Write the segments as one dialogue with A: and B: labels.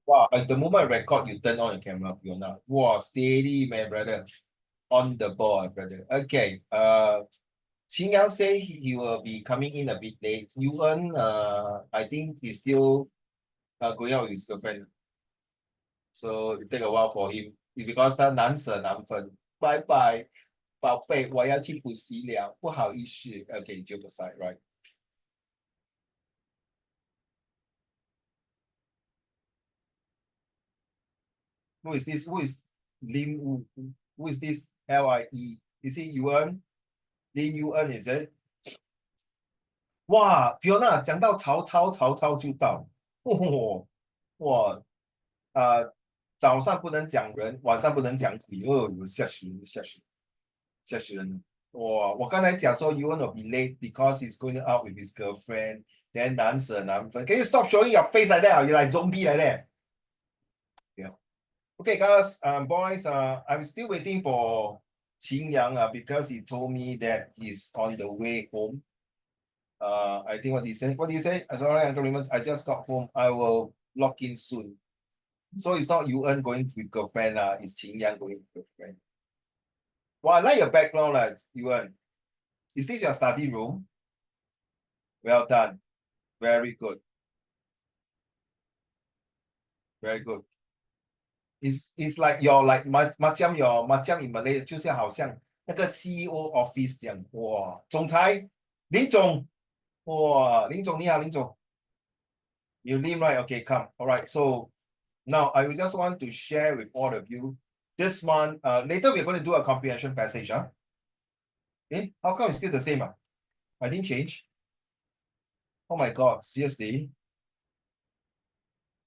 A: Wow, at the moment I record, you turn on your camera, you're not. Wow, steady, my brother. On the ball, brother. Okay. Qin Yang say he will be coming in a bit late. Yuan, I think he's still going out with his girlfriend. So it take a while for him. Because 他难舍难分. Bye bye. 宝贝，我要去补习了，不好意思。Okay, joke aside, right? Who is this? Who is Lim? Who is this? LIE? Is it Yuan? Lin Yuan, is it? 哇，Fiona 讲到曹操就到，哦，哇，早上不能讲人，晚上不能讲鬼，哦，吓死人了。哇，我刚才讲说 you want to be late because he's going out with his girlfriend, then 难舍难分. Can you stop showing your face like that? You're like zombie like that. Yeah. Okay, guys, boys, I'm still waiting for Qin Yang because he told me that he's on the way home. I think what he said. What did he say? Sorry, I don't remember. I just got home. I will log in soon. So it's not Yuan going with girlfriend, it's Qin Yang going with girlfriend. Well, I like your background, Yuan. Is this your study room? Well done. Very good. Very good. It's like your like macam your macam in Malay 就是好像那个 CEO office 这样。哇，总裁林总，哇，林总你好，林总。You Lim, right? Okay, come. All right. So now I just want to share with all of you this month. Later we're going to do a comprehension passage. How come it's still the same? I didn't change. Oh my God, seriously?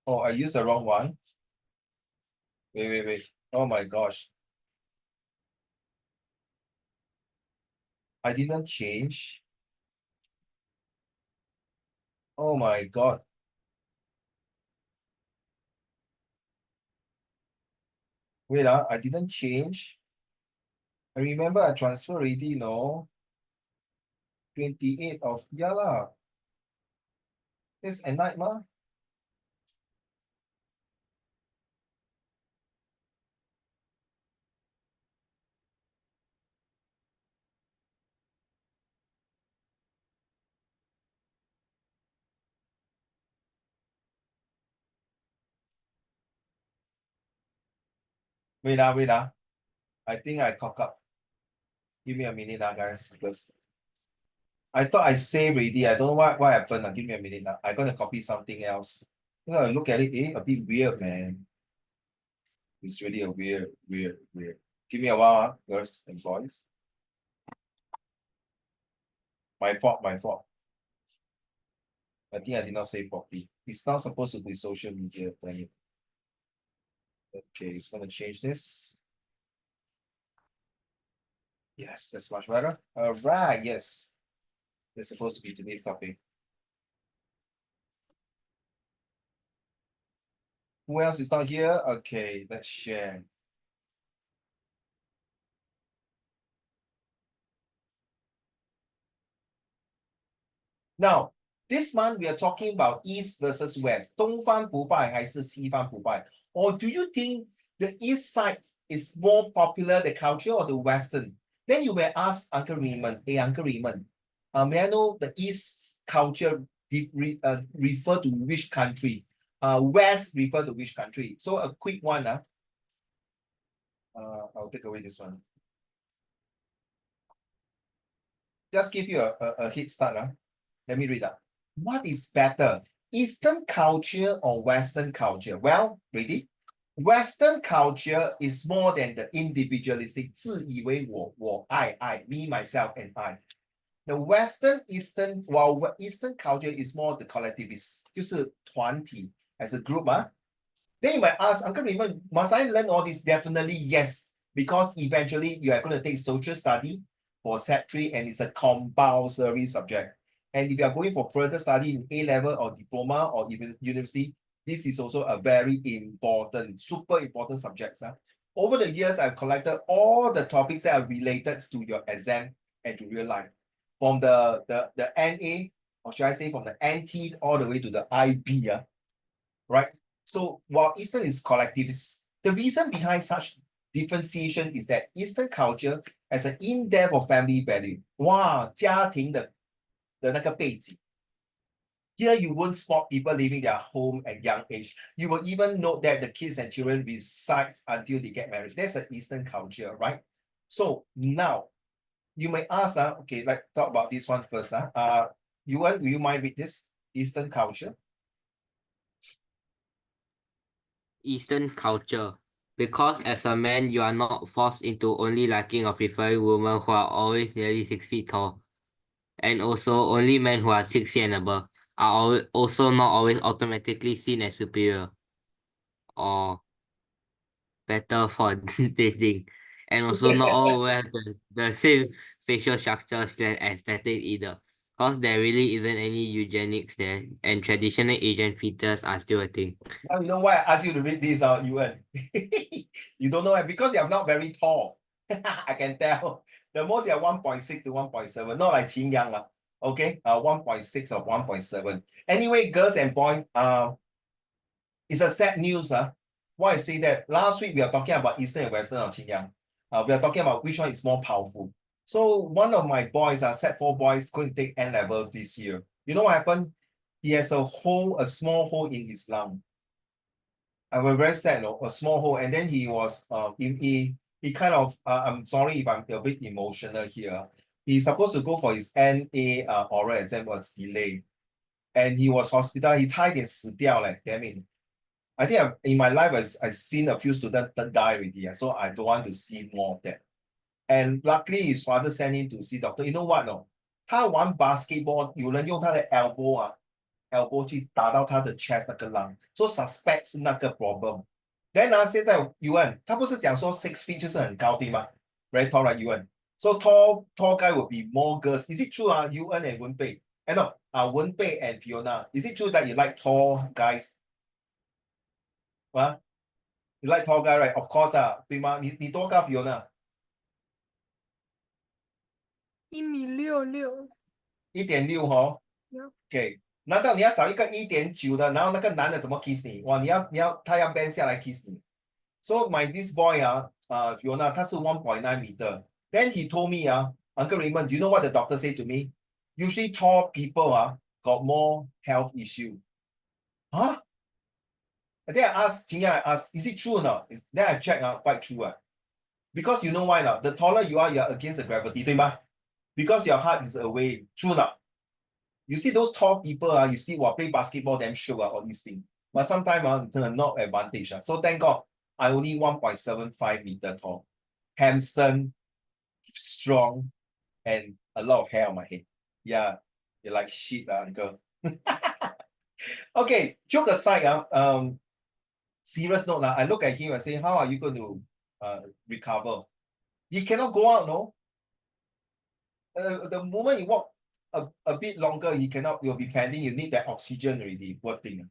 A: Oh, I used the wrong one. Wait. Oh my gosh. I didn't change. Oh my God. Wait, I didn't change. I remember I transferred already, no? 28 of, yeah lah. It's at night, ma. Wait. I think I cock up. Give me a minute, guys, because I thought I saved already. I don't know what happened. Give me a minute now. I'm gonna copy something else. Look at it, a bit weird, man. It's really a weird. Give me a while, girls and boys. My fault. I think I did not save properly. It's not supposed to be social media. Dang it. Okay, it's gonna change this. Yes, that's much better. All right, yes. That's supposed to be today's topic. Who else is not here? Okay, let's share. Now, this month we are talking about East versus West. 东方不败还是西方不败? Or do you think the East side is more popular, the culture, or the Western? Then you may ask Uncle Raymond, hey, Uncle Raymond, may I know the East culture refer to which country? West refer to which country? So a quick one. I'll take away this one. Just give you a head start. Let me read that. What is better, Eastern culture or Western culture? Well, ready? Western culture is more than the individualistic 自以为我爱 me, myself, and I. The while Eastern culture is more the collectivist, 就是团体 as a group. Then you might ask, Uncle Raymond, must I learn all this? Definitely yes, because eventually you are going to take social study for Set 3 and it's a compulsory subject. And if you are going for further study in A-level or diploma or even university, this is also a very important, super important subject. Over the years, I've collected all the topics that are related to your exam and to real life. From the NA, or should I say from the NT all the way to the IB, right? So while Eastern is collectivist, the reason behind such differentiation is that Eastern culture has an in-depth of family value. 哇，家庭的那个背景。Here you won't spot people leaving their home at young age. You will even note that the kids and children reside until they get married. That's an Eastern culture, right? So now you may ask, okay, let's talk about this one first. Will you mind read this? Eastern culture.
B: Eastern culture. Because as a man, you are not forced into only liking or preferring women who are always nearly 6 feet tall. And also, only men who are 6 feet and above are also not always automatically seen as superior or better for dating. And also, not all will have the same facial structure as aesthetic either. Because there really isn't any eugenics there, and traditional Asian features are still a thing.
A: Now you know why I asked you to read this, Yuan. You don't know it because you're not very tall. I can tell. The most you're 1.6 to 1.7, not like Qin Yang. Okay, 1.6 or 1.7. Anyway, girls and boys, it's a sad news. Why I say that? Last week we are talking about Eastern and Western of Qin Yang. We are talking about which one is more powerful. So one of my boys, set 4 boys, going to take N level this year. You know what happened? He has a small hole in his lung. I was very sad, no? A small hole, and then he was he kind of I'm sorry if I'm a bit emotional here. He's supposed to go for his NA oral exam, was delayed, and he was hospitalized. He 差一点死掉 like damn it. I think in my life I've seen a few students that die already, so I don't want to see more of that. And luckily his father sent him to see doctor. You know what? No, 他玩 basketball，有人用他的 elbow 去打到他的 chest 那个 lung，so suspect 是那个 problem。Then 现在 Yuan 他不是讲说 6 feet 就是很高对吗？Very tall, right, Yuan? So tall guy will be more girls. Is it true, Yuan and Wenbei? No, Wenbei and Fiona. Is it true that you like tall guys? What? You like tall guy, right? Of course, 对吗？你多高 Fiona？
C: 1.66米。
A: 1.6哦。
C: Yeah.
A: OK，难道你要找一个1.9的，然后那个男的怎么 kiss 你？哇，他要 bend 下来 kiss 你。So my this boy Fiona 他是 1.9 meter. Then he told me Uncle Raymond, do you know what the doctor said to me? Usually tall people got more health issue. Huh? And then I asked, is it true or not? Then I checked quite true. Because you know why not? The taller you are against the gravity, 对吗? Because your heart is away. True not? You see those tall people, you see play basketball, damn sure all these things. But sometimes not advantage. So thank God, I only 1.75 meter tall. Handsome, strong, and a lot of hair on my head. Yeah, you're like shit, uncle. Okay, joke aside, serious note, I look at him and say, how are you going to recover? He cannot go out, no? The moment you walk a bit longer, you'll be panting, you need that oxygen already, poor thing.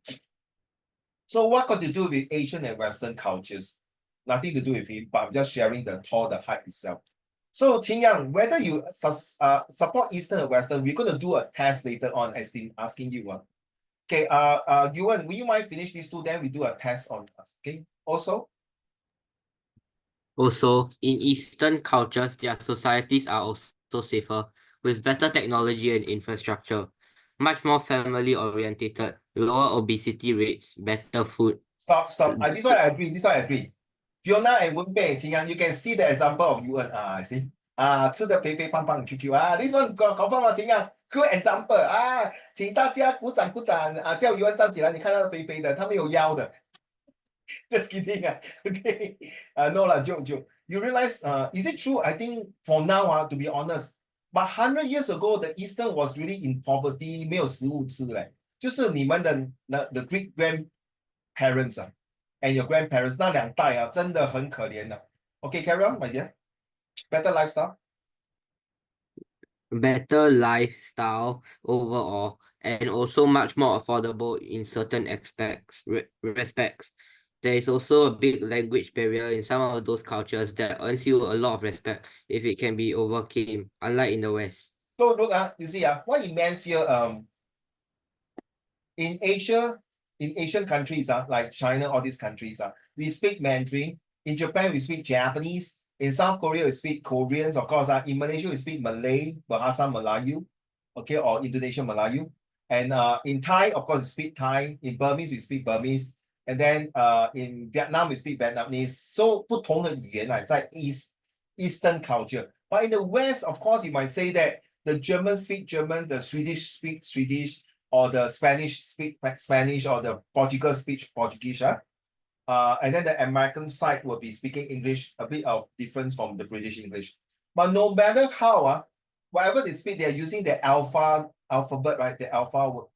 A: So what got to do with Asian and Western cultures? Nothing to do with him, but I'm just sharing the height itself. So Qin Yang, whether you support Eastern or Western, we're going to do a test later on as in asking you. Okay, Yuan, will you mind finish these two, then we do a test on us, okay? Also,
B: in Eastern cultures, their societies are also safer, with better technology and infrastructure, much more family orientated, lower obesity rates, better food.
A: stop. This one I agree. Fiona and Wenbei and Qin Yang, you can see the example of Yuan. I see. 吃的肥肥胖胖 QQ this one confirm Qin Yang good example 请大家鼓掌叫Yuan 站起来，你看他肥肥的，他没有腰的。Just kidding. Okay. No lah, joke. You realize, is it true? I think for now, to be honest, but 100 years ago, the Eastern was really in poverty, 没有食物吃嘞。就是你们的the great grandparents and your grandparents 那两代真的很可怜的。Okay, carry on, my dear. Better lifestyle.
B: Better lifestyle overall, and also much more affordable in certain respects. There is also a big language barrier in some of those cultures that earns you a lot of respect if it can be overcame, unlike in the West.
A: So look, you see, what it means here, in Asia, in Asian countries, like China, all these countries, we speak Mandarin. In Japan, we speak Japanese. In South Korea, we speak Koreans, of course. In Malaysia, we speak Malay, Bahasa Melayu, okay, or Indonesian Melayu. And in Thai, of course, we speak Thai. In Burmese, we speak Burmese. And then in Vietnam, we speak Vietnamese. So 不同的语言在 Eastern culture. But in the West, of course, you might say that the German speak German, the Swedish speak Swedish, or the Spanish speak Spanish, or the Portuguese speak Portuguese. And then the American side will be speaking English, a bit of difference from the British English. But no matter how, whatever they speak, they're using the alphabet, right? The alphabet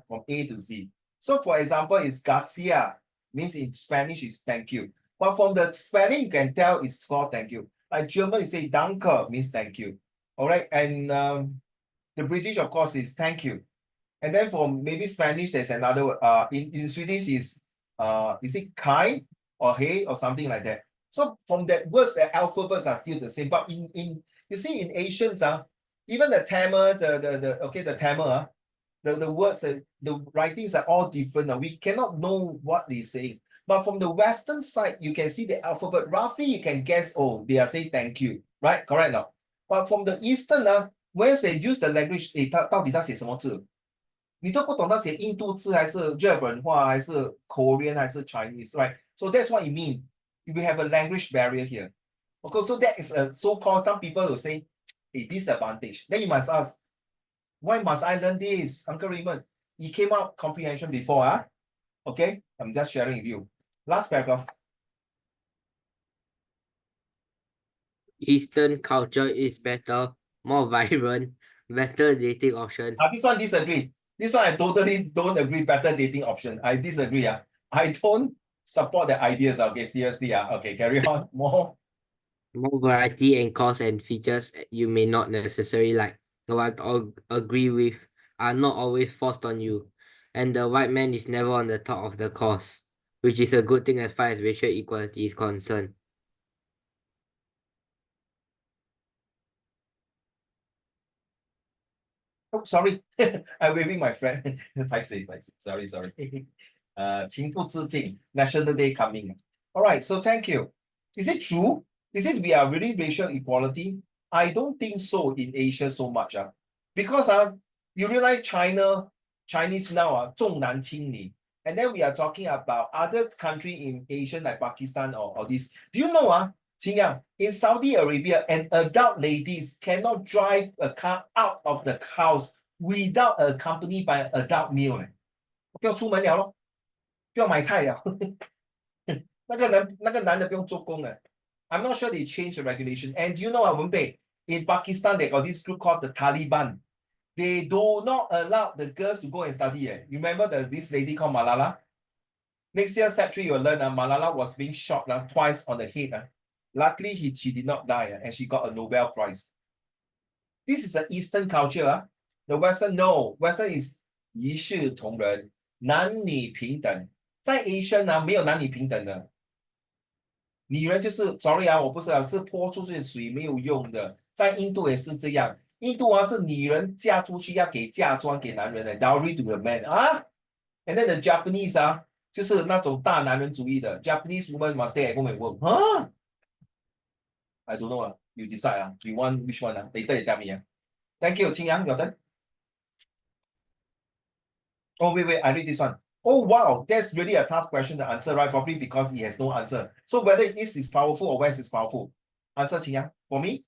A: from A to Z. So for example, it's Garcia, means in Spanish is thank you. But from the spelling, you can tell it's called thank you. Like German, you say danke, means thank you. All right. And the British, of course, is thank you. And then for maybe Spanish, there's another in Swedish is it kai or hey or something like that. So from that words, the alphabets are still the same. But in you see in Asians, even the Tamil, the Tamil, the words, the writings are all different. We cannot know what they say. But from the Western side, you can see the alphabet. Roughly, you can guess, oh, they are saying thank you, right? Correct now. But from the Eastern, once they use the language, 到底他写什么字？你都不懂他写印度字还是日本话还是 Korean 还是 Chinese, right? So that's what it means. We have a language barrier here. Okay, so that is a so-called, some people will say, a disadvantage. Then you must ask, why must I learn this, Uncle Raymond? It came out comprehension before, Okay, I'm just sharing with you. Last paragraph.
B: Eastern culture is better, more vibrant, better dating option.
A: This one disagree. This one I totally don't agree. Better dating option. I disagree. I don't support the ideas. Okay, seriously. Okay, carry on. More.
B: More variety and cost and features you may not necessarily like, but agree with, are not always forced on you. And the white man is never on the top of the course, which is a good thing as far as racial equality is concerned.
A: Oh, sorry. I'm waving my friend. Sorry.情不自禁. National Day coming. All right, so thank you. Is it true? Is it we are really racial equality? I don't think so in Asia so much. Because you realize Chinese now 重男轻女. And then we are talking about other country in Asia like Pakistan or this. Do you know, Qingyang, in Saudi Arabia, an adult ladies cannot drive a car out of the house without accompanied by an adult male. 不要出门了咯，不要买菜了。那个男的不用做工了。I'm not sure they changed the regulation. And do you know, Wenpei, in Pakistan, they got this group called the Taliban. They do not allow the girls to go and study. You remember this lady called Malala? Next year, Sec3, you'll learn Malala was being shot twice on the head. Luckily, she did not die, and she got a Nobel Prize. This is an Eastern culture. The Western, no. Western is 一视同仁，男女平等。在 Asian 没有男女平等的。女人就是 sorry 我不是是泼出去的水没有用的。在印度也是这样。印度是女人嫁出去要给嫁妆给男人的 dowry to the man And then the Japanese 就是那种大男人主义的 Japanese woman must stay at home and work. I don't know. You decide. You want which one? Later you tell me. Thank you, Qingyang. Your turn. Oh, wait. I read this one. Oh, wow. That's really a tough question to answer, right? Probably because it has no answer. So whether East is powerful or West is powerful. Answer, Qingyang. For me?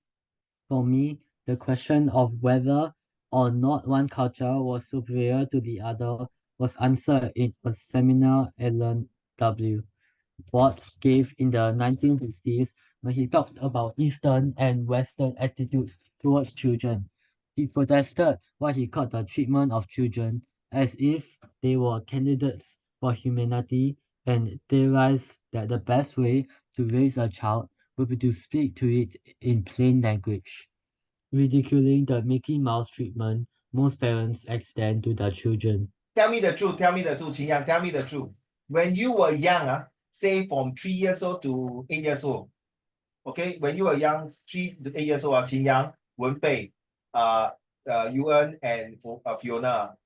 C: For me, the question of whether or not one culture was superior to the other was answered in a seminar Alan W. Watts gave in the 1960s when he talked about Eastern and Western attitudes towards children. He protested what he called the treatment of children as if they were candidates for humanity and theorized that the best way to raise a child would be to speak to it in plain language, ridiculing the Mickey Mouse treatment most parents extend to their children.
A: Tell me the truth, Qingyang. Tell me the truth. When you were young, say from 3 years old to 8 years old, okay, when you were young, 3 to 8 years old, Qingyang, Wenpei, Yuan, and Fiona,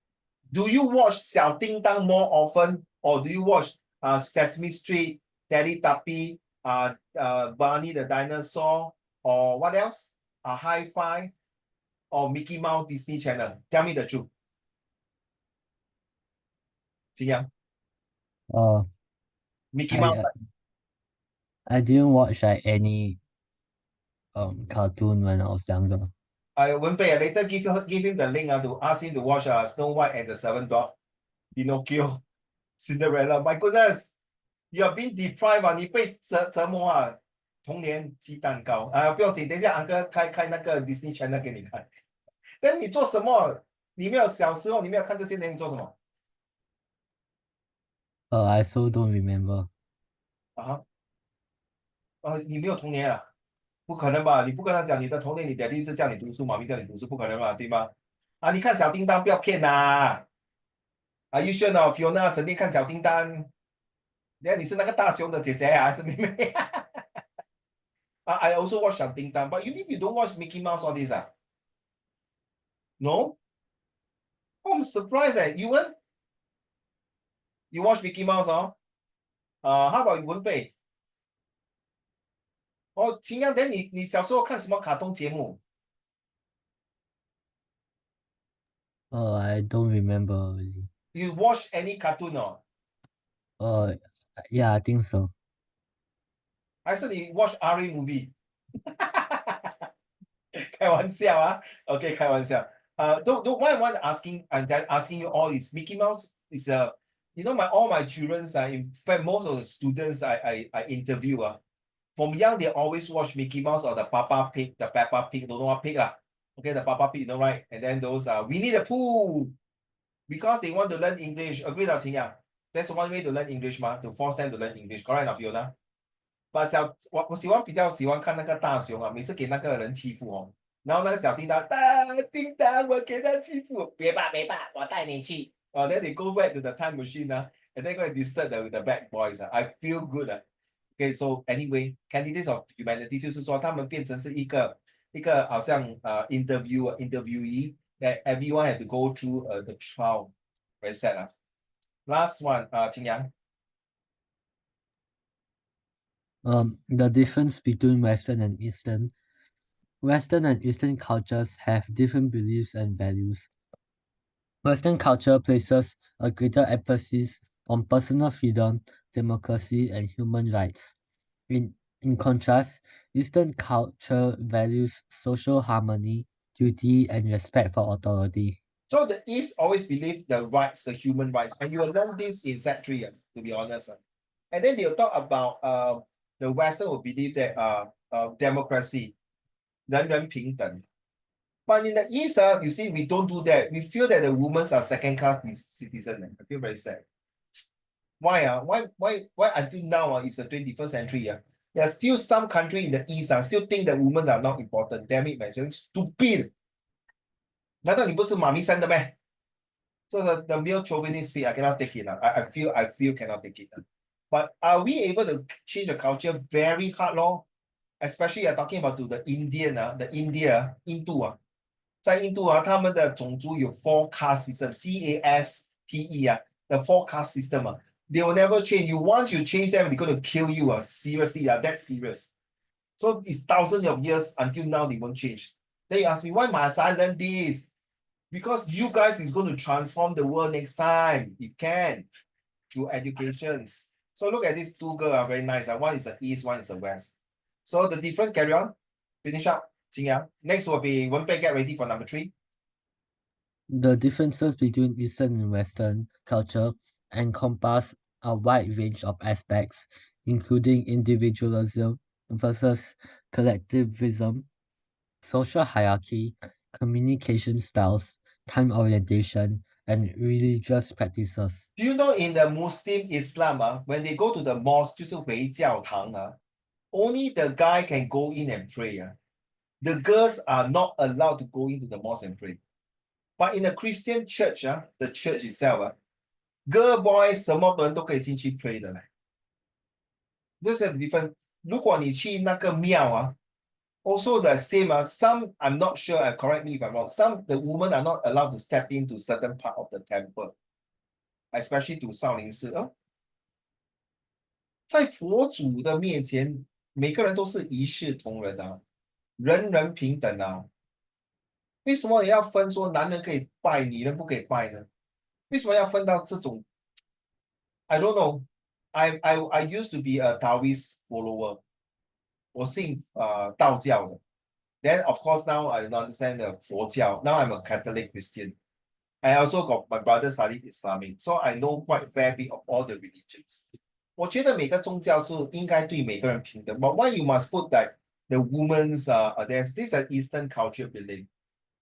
A: Do you watch 小叮当 more often, or do you watch Sesame Street, Teletubby, Barney the Dinosaur, or what else? Hi-Fi, or Mickey Mouse Disney Channel? Tell me the truth. 金阳 Mickey Mouse.
C: I didn't watch like any cartoon when I was younger.
A: Wenpei, later give him the link to ask him to watch Snow White and the Seven Dwarfs, Pinocchio, Cinderella. My goodness, you are being deprived 啊，你被折磨啊，童年鸡蛋糕啊，不用紧，等一下 uncle 开那个 Disney Channel 给你看。但你做什么？你没有小时候你没有看这些，你做什么？
C: I so don't remember.
A: 你没有童年啊？不可能吧？你不跟他讲你的童年，你爹第一次叫你读书，妈咪叫你读书，不可能吧？对吗？你看小叮当，不要骗呐！Are you sure not? Fiona 整天看小叮当，你是那个大雄的姐姐还是妹妹？I also watch 小叮当，but you mean you don't watch Mickey Mouse all this No? Oh, I'm surprised you watch Mickey Mouse how about 文贝？秦阳，等你小时候看什么卡通节目？
C: I don't remember really.
A: You watch any cartoon
C: Yeah, I think so.
A: 还是你 watch R movie？ 开玩笑啊 ，OK， 开玩笑。Don't why I'm asking you all is Mickey Mouse is all my children in fact most of the students I interview from young they always watch Mickey Mouse or the Peppa Pig, don't know what pig okay, the Peppa Pig, right? And then those Winnie the Pooh because they want to learn English. Agree 到秦阳 That's one way to learn English to force them to learn English. Correct not Fiona? But 我比较喜欢看那个大雄每次给那个人欺负然后那个小叮当，叮当，我给他欺负，别怕，我带你去。then they go back to the time machine and then go and disturb the bad boys I feel good Okay, so anyway, candidates of humanity 就是说他们变成是一个好像interviewee that everyone have to go through the trial. Very sad Last one, 秦阳。
C: The difference between Western and Eastern cultures have different beliefs and values. Western culture places a greater emphasis on personal freedom, democracy, and human rights. In contrast, Eastern culture values social harmony, duty, and respect for authority.
A: So the East always believe the rights, the human rights, and you will learn this in Set 3 to be honest and then they'll talk about the Western will believe that democracy, 人人平等 but in the East you see we don't do that. We feel that the women are second-class citizens. I feel very sad. Why why until now it's the 21st century there are still some country in the East still think that women are not important. Damn it, man, so stupid. 难道你不是妈咪生的咩？ So the male chauvinist speak, I cannot take it I feel cannot take it But are we able to change the culture? Very hard especially you're talking about to the Indian the印度在印度他们的种族有 four caste system, CASTE the four caste system they will never change. Once you change them, they're going to kill you seriously that's serious. So it's thousands of years until now they won't change. Then you ask me, why must I learn this? Because you guys is going to transform the world next time, if can, through educations. So look at these two girls are very nice one is the East, one is the West. So the difference, carry on, finish up. Next will be Wenpei, get ready for number 3.
C: The differences between Eastern and Western culture encompass a wide range of aspects, including individualism versus collectivism, social hierarchy, communication styles, time orientation, and religious practices.
A: Do you know in the Muslim Islam when they go to the mosque 就是回教堂only the guy can go in and pray The girls are not allowed to go into the mosque and pray. But in the Christian church the church itself girl boys 什么人都可以进去 pray 的嘞。This is the difference. 如果你去那个庙 Also the same, some, I'm not sure, correct me if I'm wrong, some, the women are not allowed to step into certain part of the temple, especially to 少林寺。在佛祖的面前，每个人都是一视同仁啊，人人平等啊。为什么也要分说男人可以拜，女人不可以拜呢？为什么要分到这种 ？I don't know. I used to be a Taoist follower. 我信道教的。Then of course now I understand the 佛教. Now I'm a Catholic Christian. I also got my brother studied Islamic, so I know quite fair bit of all the religions. 我觉得每个宗教是应该对每个人平等。But why you must put that the women's there's this an Eastern culture belief.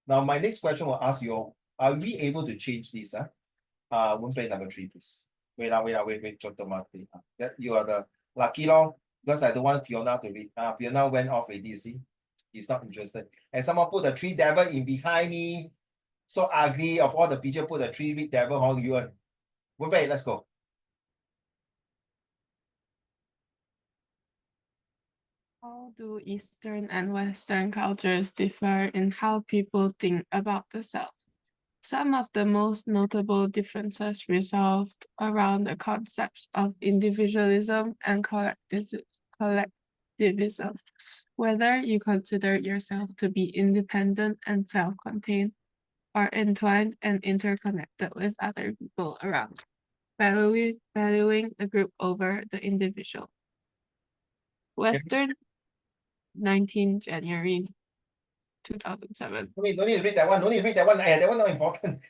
A: Now my next question will ask you, are we able to change this? Won't number 3, please. Wait, That you are the lucky long, because I don't want Fiona to read. Fiona went off already, you see. He's not interested. And someone put the 3 devil in behind me. So ugly. Of all the picture, put the 3 big devil. How you want? Wait, let's go.
D: How do Eastern and Western cultures differ in how people think about the self? Some of the most notable differences revolved around the concepts of individualism and collectivism. Whether you consider yourself to be independent and self-contained, or entwined and interconnected with other people around, valuing the group over the individual. Western, 19 January 2007.
A: No need to read that one. No need to read that one. That one not important.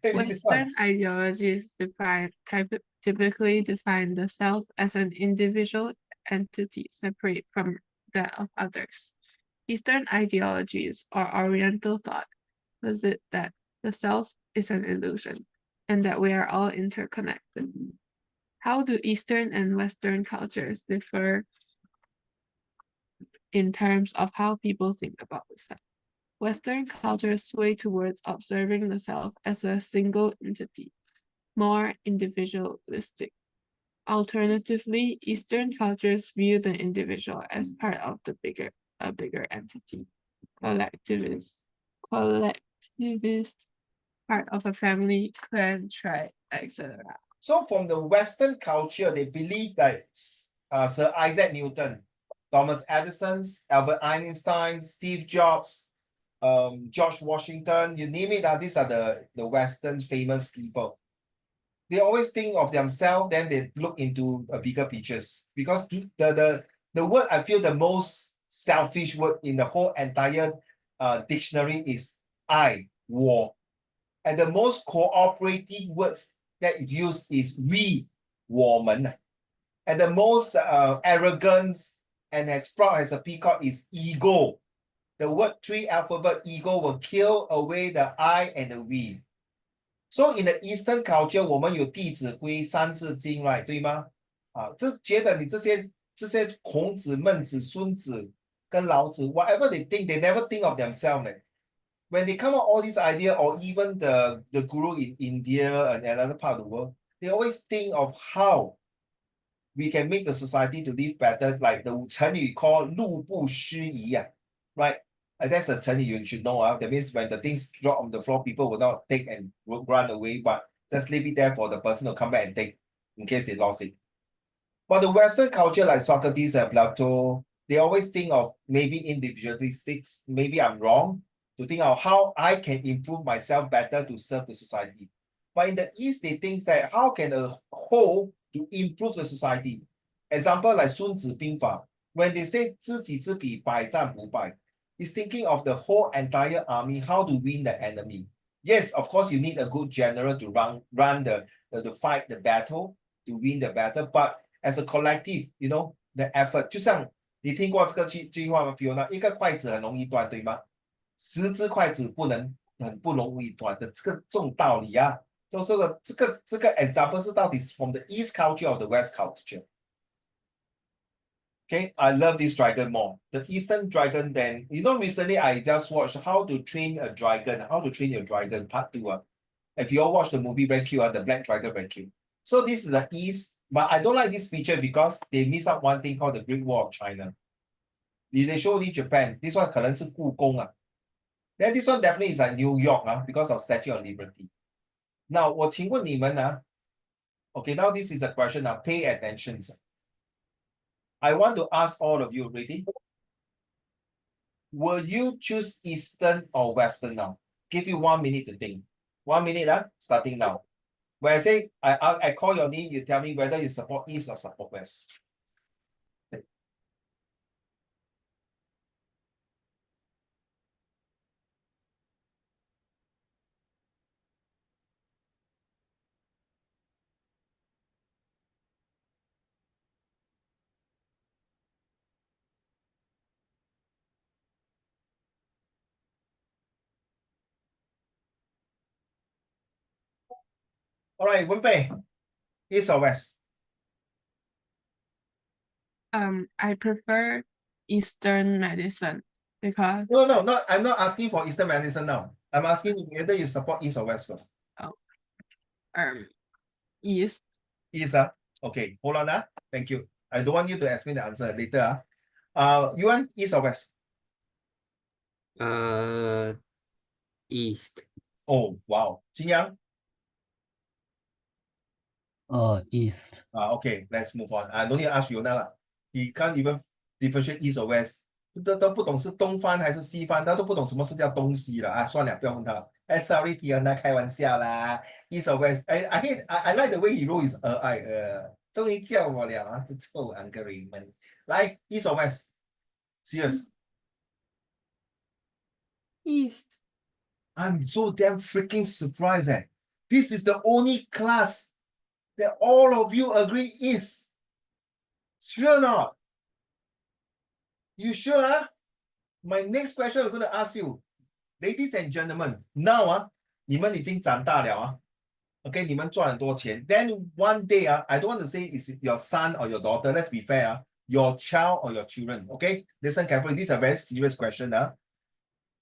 D: Western ideologies typically define the self as an individual entity separate from that of others. Eastern ideologies or Oriental thought posit that the self is an illusion and that we are all interconnected. How do Eastern and Western cultures differ in terms of how people think about the self? Western cultures sway towards observing the self as a single entity, more individualistic. Alternatively, Eastern cultures view the individual as part of a bigger entity, collectivist, part of a family, clan, tribe, etc.
A: So from the Western culture, they believe that Sir Isaac Newton, Thomas Edison, Albert Einstein, Steve Jobs, George Washington, you name it, these are the Western famous people. They always think of themselves, then they look into bigger pictures. Because the word I feel the most selfish word in the whole entire dictionary is I, 我. And the most cooperative words that is used is we, 我们. And the most arrogance and as proud as a peacock is ego. The word 3 alphabet ego will kill away the I and the we. So in the Eastern culture, 我们有弟子规、三字经 right 对吗？觉得你这些孔子、孟子、孙子跟老子 whatever they think, they never think of themselves. When they come up all these ideas, or even the guru in India and another part of the world, they always think of how we can make the society to live better, like the 成语 called 路不拾遗, right? That's a 成语 you should know. That means when the things drop on the floor, people will not take and run away, but just leave it there for the person to come back and take in case they lost it. But the Western culture like Socrates and Plato, they always think of maybe individualistics, maybe I'm wrong, to think of how I can improve myself better to serve the society. But in the East, they think that how can a whole to improve the society? Example like 孙子兵法, when they say 知己知彼,百战不败, is thinking of the whole entire army, how to win the enemy. Yes, of course, you need a good general to run the fight, the battle, to win the battle. But as a collective, you know, the effort. 就像你听过这个句话吗 Fiona? 一个筷子很容易断，对吗？10只筷子很不容易断的，这种道理啊。就这个 example 是到底 from the East culture or the West culture. Okay, I love this dragon more. The Eastern dragon, then, you know, recently I just watched How to Train a Dragon, How to Train Your Dragon, part 2. If you all watch the movie, very cute, the Black Dragon, very cute. So this is the East, but I don't like this feature because they miss out one thing called the Great Wall of China. They show only Japan. This one 可能是故宫啊。Then this one definitely is like New York because of Statue of Liberty. Now 我请问你们okay, now this is a question now. Pay attention. I want to ask all of you, ready? Will you choose Eastern or Western now? Give you 1 minute to think. 1 minute, starting now. When I say, I call your name, you tell me whether you support East or support West. All right, Wenpei, East or West?
D: I prefer Eastern medicine because
A: No, I'm not asking for Eastern medicine now. I'm asking whether you support East or West first.
D: East.
A: East, okay, hold on, thank you. I don't want you to ask me the answer later. You want East or West?
B: East.
A: Oh, wow. Xingyang?
C: East.
A: Okay, let's move on. I don't need to ask Fiona lah. He can't even differentiate East or West. 都不懂是东方还是西方，他都不懂什么是叫东西了啊！算了，不要问他。Sorry, Fiona，开玩笑啦。East or West？ I like the way he roll his终于叫我了啊！这臭 Uncle Raymond。来 ，East or West？Serious？
D: East.
A: I'm so damn freaking surprised. This is the only class that all of you agree is. Sure or not? You sure? My next question I'm going to ask you, ladies and gentlemen, now 你们已经长大了okay, 你们赚很多钱 then one day I don't want to say it's your son or your daughter, let's be fair your child or your children, okay? Listen carefully, this is a very serious question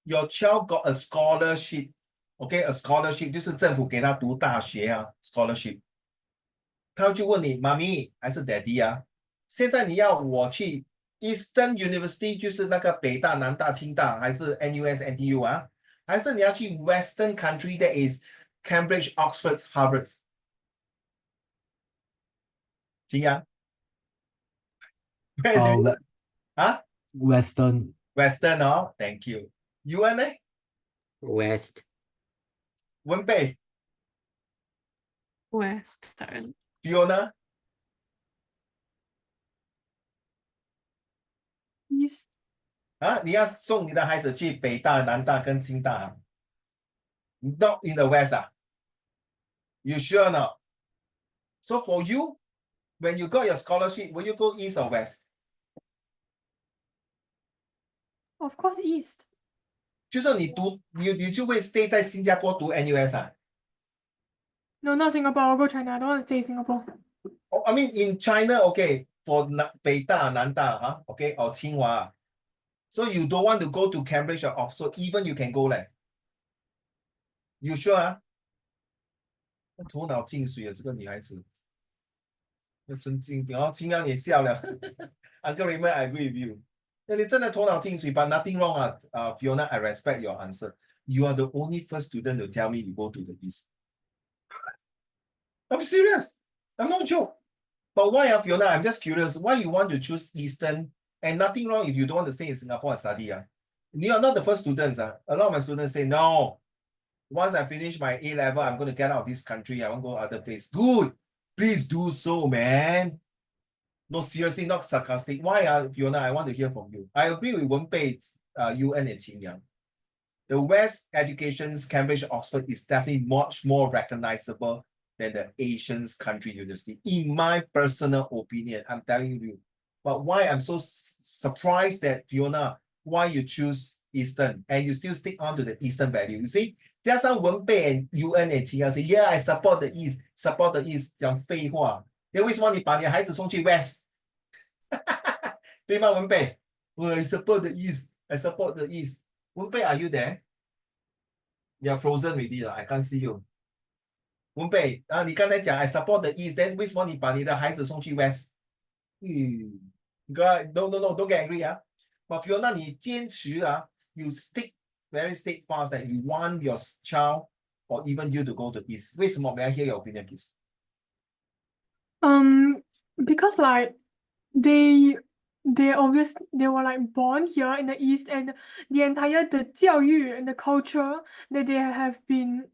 A: Your child got a scholarship, okay? A scholarship 就是政府给他读大学scholarship 他就问你妈咪还是 daddy 现在你要我去 Eastern University 就是那个北大、南大、清大还是 NUS、NTU 还是你要去 Western country that is Cambridge, Oxford, Harvard? 金阳 Where do you
C: Western.
A: Western, thank you. You and
B: West.
A: Wenpei,
D: Western.
A: Fiona,
D: East.
A: 你要送你的孩子去北大、南大跟清大Not in the West You sure not? So for you, when you got your scholarship, will you go East or West?
D: Of course, East.
A: 就算你就会 stay 在新加坡读 NUS
D: No, not Singapore. I'll go China. I don't want to stay in Singapore.
A: Oh, I mean in China, okay, for 北大、南大okay, or 清华 So you don't want to go to Cambridge or Oxford, even you can go You sure 头脑进水这个女孩子。神经病金刚也笑了。Uncle Raymond, I agree with you. 那你真的头脑进水 but nothing wrong Fiona, I respect your answer. You are the only first student to tell me you go to the East. I'm serious. I'm not joke. But why, Fiona? I'm just curious. Why you want to choose Eastern? And nothing wrong if you don't want to stay in Singapore and study. You are not the first students. A lot of my students say, no. Once I finish my A-level, I'm going to get out of this country. I want to go other place. Good. Please do so, man. No, seriously, not sarcastic. Why, Fiona? I want to hear from you. I agree with Wenpei's UN and Qingyang. The West education's Cambridge, Oxford is definitely much more recognizable than the Asian's country university. In my personal opinion, I'm telling you. But why I'm so surprised that, Fiona, why you choose Eastern and you still stick on to the Eastern value. You see, there's some Wenpei and UN and Qingyang say, yeah, I support the East, 讲废话。那为什么你把你的孩子送去 West？ 对吗，文贝？ I support the East. I support the East. Wenpei, are you there? You're frozen already. I can't see you. Wenpei, 你刚才讲 I support the East, then 为什么你把你的孩子送去 West? God, no, don't get angry. But Fiona, 你坚持啊 you stick very steadfast that you want your child or even you to go to East. 为什么 May I hear your opinion, please?
E: Because like they were like born here in the East, and the entire the 教育 and the culture that they have been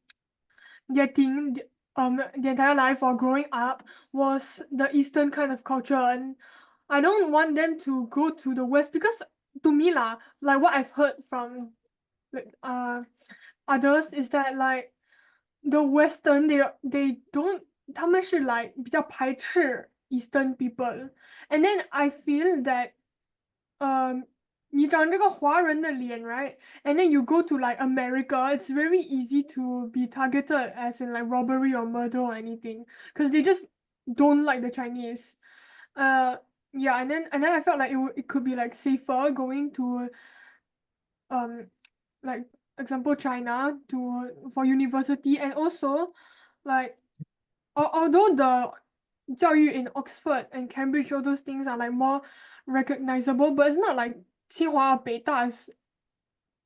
E: getting the entire life or growing up was the Eastern kind of culture, and I don't want them to go to the West because to me lah, like what I've heard from like others is that like the Western they don't 他们是 like 比较排斥 Eastern people, and then I feel that 你长这个华人的脸 right, and then you go to like America, it's very easy to be targeted as in like robbery or murder or anything because they just don't like the Chinese. Yeah, and then I felt like it could be like safer going to like example China for university, and also like although the 教育 in Oxford and Cambridge, all those things are like more recognizable, but it's not like 清华 or 北大 is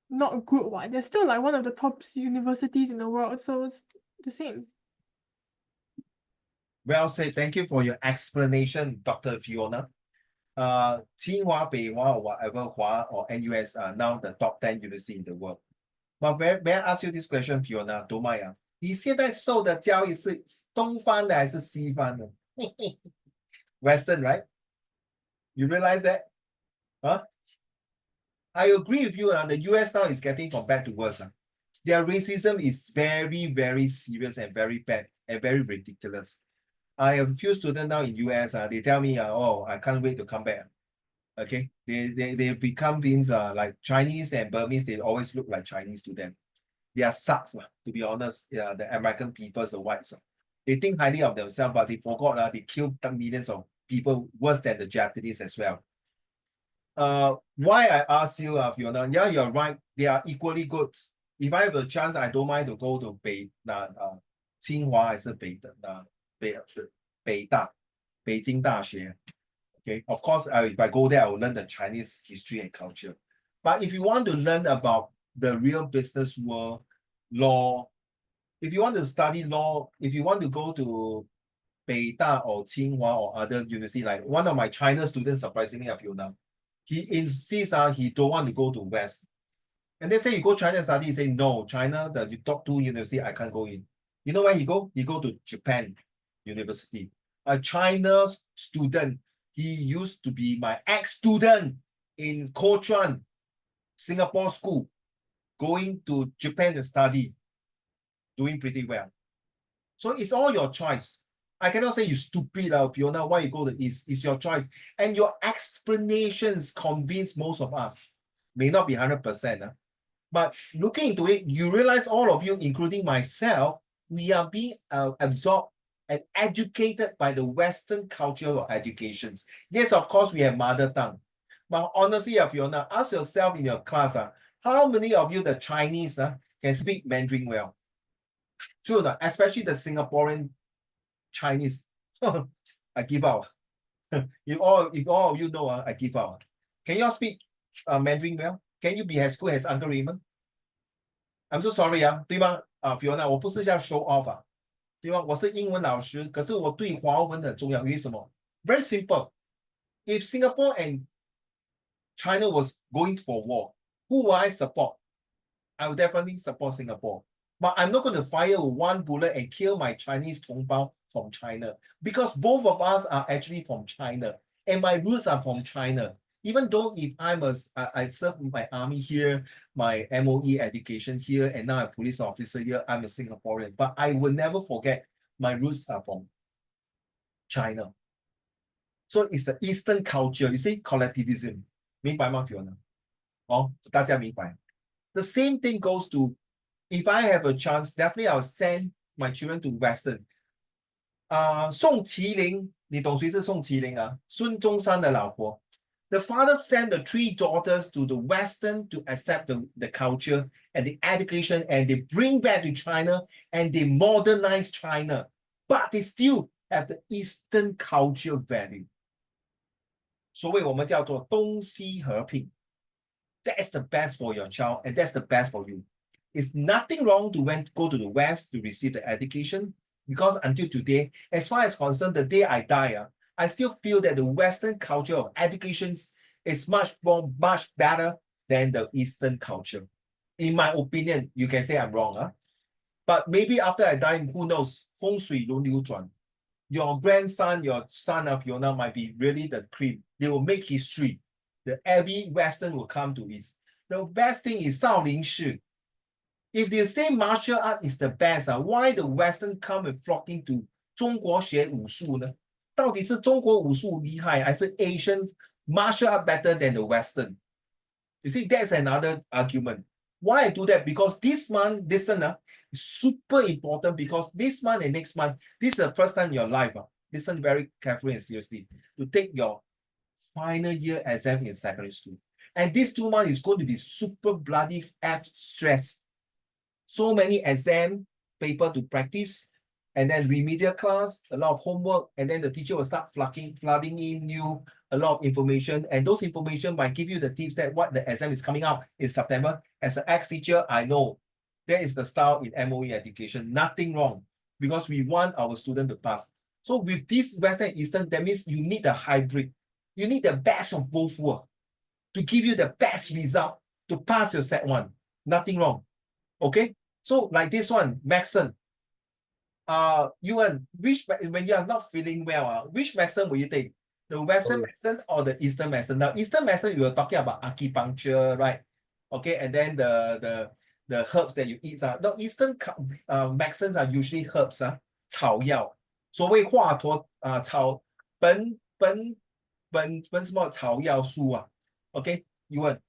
E: not good one. They're still like one of the top universities in the world, so it's the same.
A: Well said. Thank you for your explanation, Dr. Fiona. Tsinghua, Beihua, or whatever, Hua or NUS are now the top 10 universities in the world. But may I ask you this question, Fiona? 多麦啊，你现在受的教育是东方的还是西方的？Western, right? You realize that? Huh? I agree with you. The US now is getting from bad to worse. Their racism is very, very serious and very bad and very ridiculous. I have a few students now in US. They tell me, oh, I can't wait to come back. Okay, they become beings like Chinese and Burmese. They always look like Chinese to them. They are sucks, to be honest. Yeah, the American people, the whites. They think highly of themselves, but they forgot they killed millions of people worse than the Japanese as well. Why I ask you, Fiona? Yeah, you're right. They are equally good. If I have a chance, I don't mind to go to Tsinghua 还是北京大学. Okay, of course, if I go there, I will learn the Chinese history and culture. But if you want to learn about the real business world, law, if you want to study law, if you want to go to Beida or Tsinghua or other university, like one of my China students, surprisingly, Fiona, he insists he don't want to go to West. And they say you go China study, he say no, China, the top 2 university, I can't go in. You know where he go? He go to Japan University. A China student, he used to be my ex-student in Kuochuan, Singapore school, going to Japan and study, doing pretty well. So it's all your choice. I cannot say you stupid, Fiona, why you go to East. It's your choice. And your explanations convince most of us. May not be 100%. But looking into it, you realize all of you, including myself, we are being absorbed and educated by the Western culture of educations. Yes, of course, we have mother tongue. But honestly, Fiona, ask yourself in your class, how many of you, the Chinese, can speak Mandarin well? True, especially the Singaporean Chinese. I give out. If all of you know, I give out. Can you all speak Mandarin well? Can you be as good as Uncle Raymond? I'm so sorry, 对吗？Fiona， 我不是要 show off 对吧？我是英文老师，可是我对华文很重要。为什么 ？Very simple. If Singapore and China was going for war, who will I support? I will definitely support Singapore. But I'm not going to fire one bullet and kill my Chinese 同胞 from China because both of us are actually from China and my roots are from China. Even though if I serve my army here, my MOE education here, and now I'm a police officer here, I'm a Singaporean. But I will never forget my roots are from China. So it's the Eastern culture. You see, collectivism. 明白吗 Fiona? 大家明白. The same thing goes to, if I have a chance, definitely I'll send my children to Western. 宋麒麟，你懂谁是宋麒麟啊？孙中山的老婆。The father sent the 3 daughters to the Western to accept the culture and the education, and they bring back to China and they modernize China, but they still have the Eastern culture value. 所谓我们叫做东西合并 that's the best for your child and that's the best for you. It's nothing wrong to go to the West to receive the education, because until today, as far as concerned, the day I die, I still feel that the Western culture of education is much better than the Eastern culture. In my opinion, you can say I'm wrong, but maybe after I die, who knows? 风水轮流转. Your grandson, your son of Fiona might be really the cream. They will make history. Every Western will come to this. The best thing is 少林寺. If they say martial art is the best, why the Western come and flocking to 中国学武术呢？到底是中国武术厉害，还是 Asian martial art better than the Western? You see, that's another argument. Why I do that? Because this month, listen, is super important, because this month and next month, this is the first time in your life, listen very carefully and seriously, to take your final year exam in secondary school. And this 2 months is going to be super bloody stress. So many exam paper to practice, and then remedial class, a lot of homework, and then the teacher will start flooding in you a lot of information, and those information might give you the tips that what the exam is coming out in September. As an ex-teacher, I know that is the style in MOE education. Nothing wrong, because we want our student to pass. So with this Western and Eastern, that means you need a hybrid. You need the best of both worlds to give you the best result to pass your set 1. Nothing wrong. Okay, so like this one, Maxon. Yuan, when you are not feeling well, which medicine will you take? The Western medicine or the Eastern medicine? Now, Eastern medicine, you were talking about acupuncture, right? Okay, and then the herbs that you eat. No, Eastern medicines are usually herbs, 草药。所谓华佗草本什么草药书啊 ？Okay, Yuan.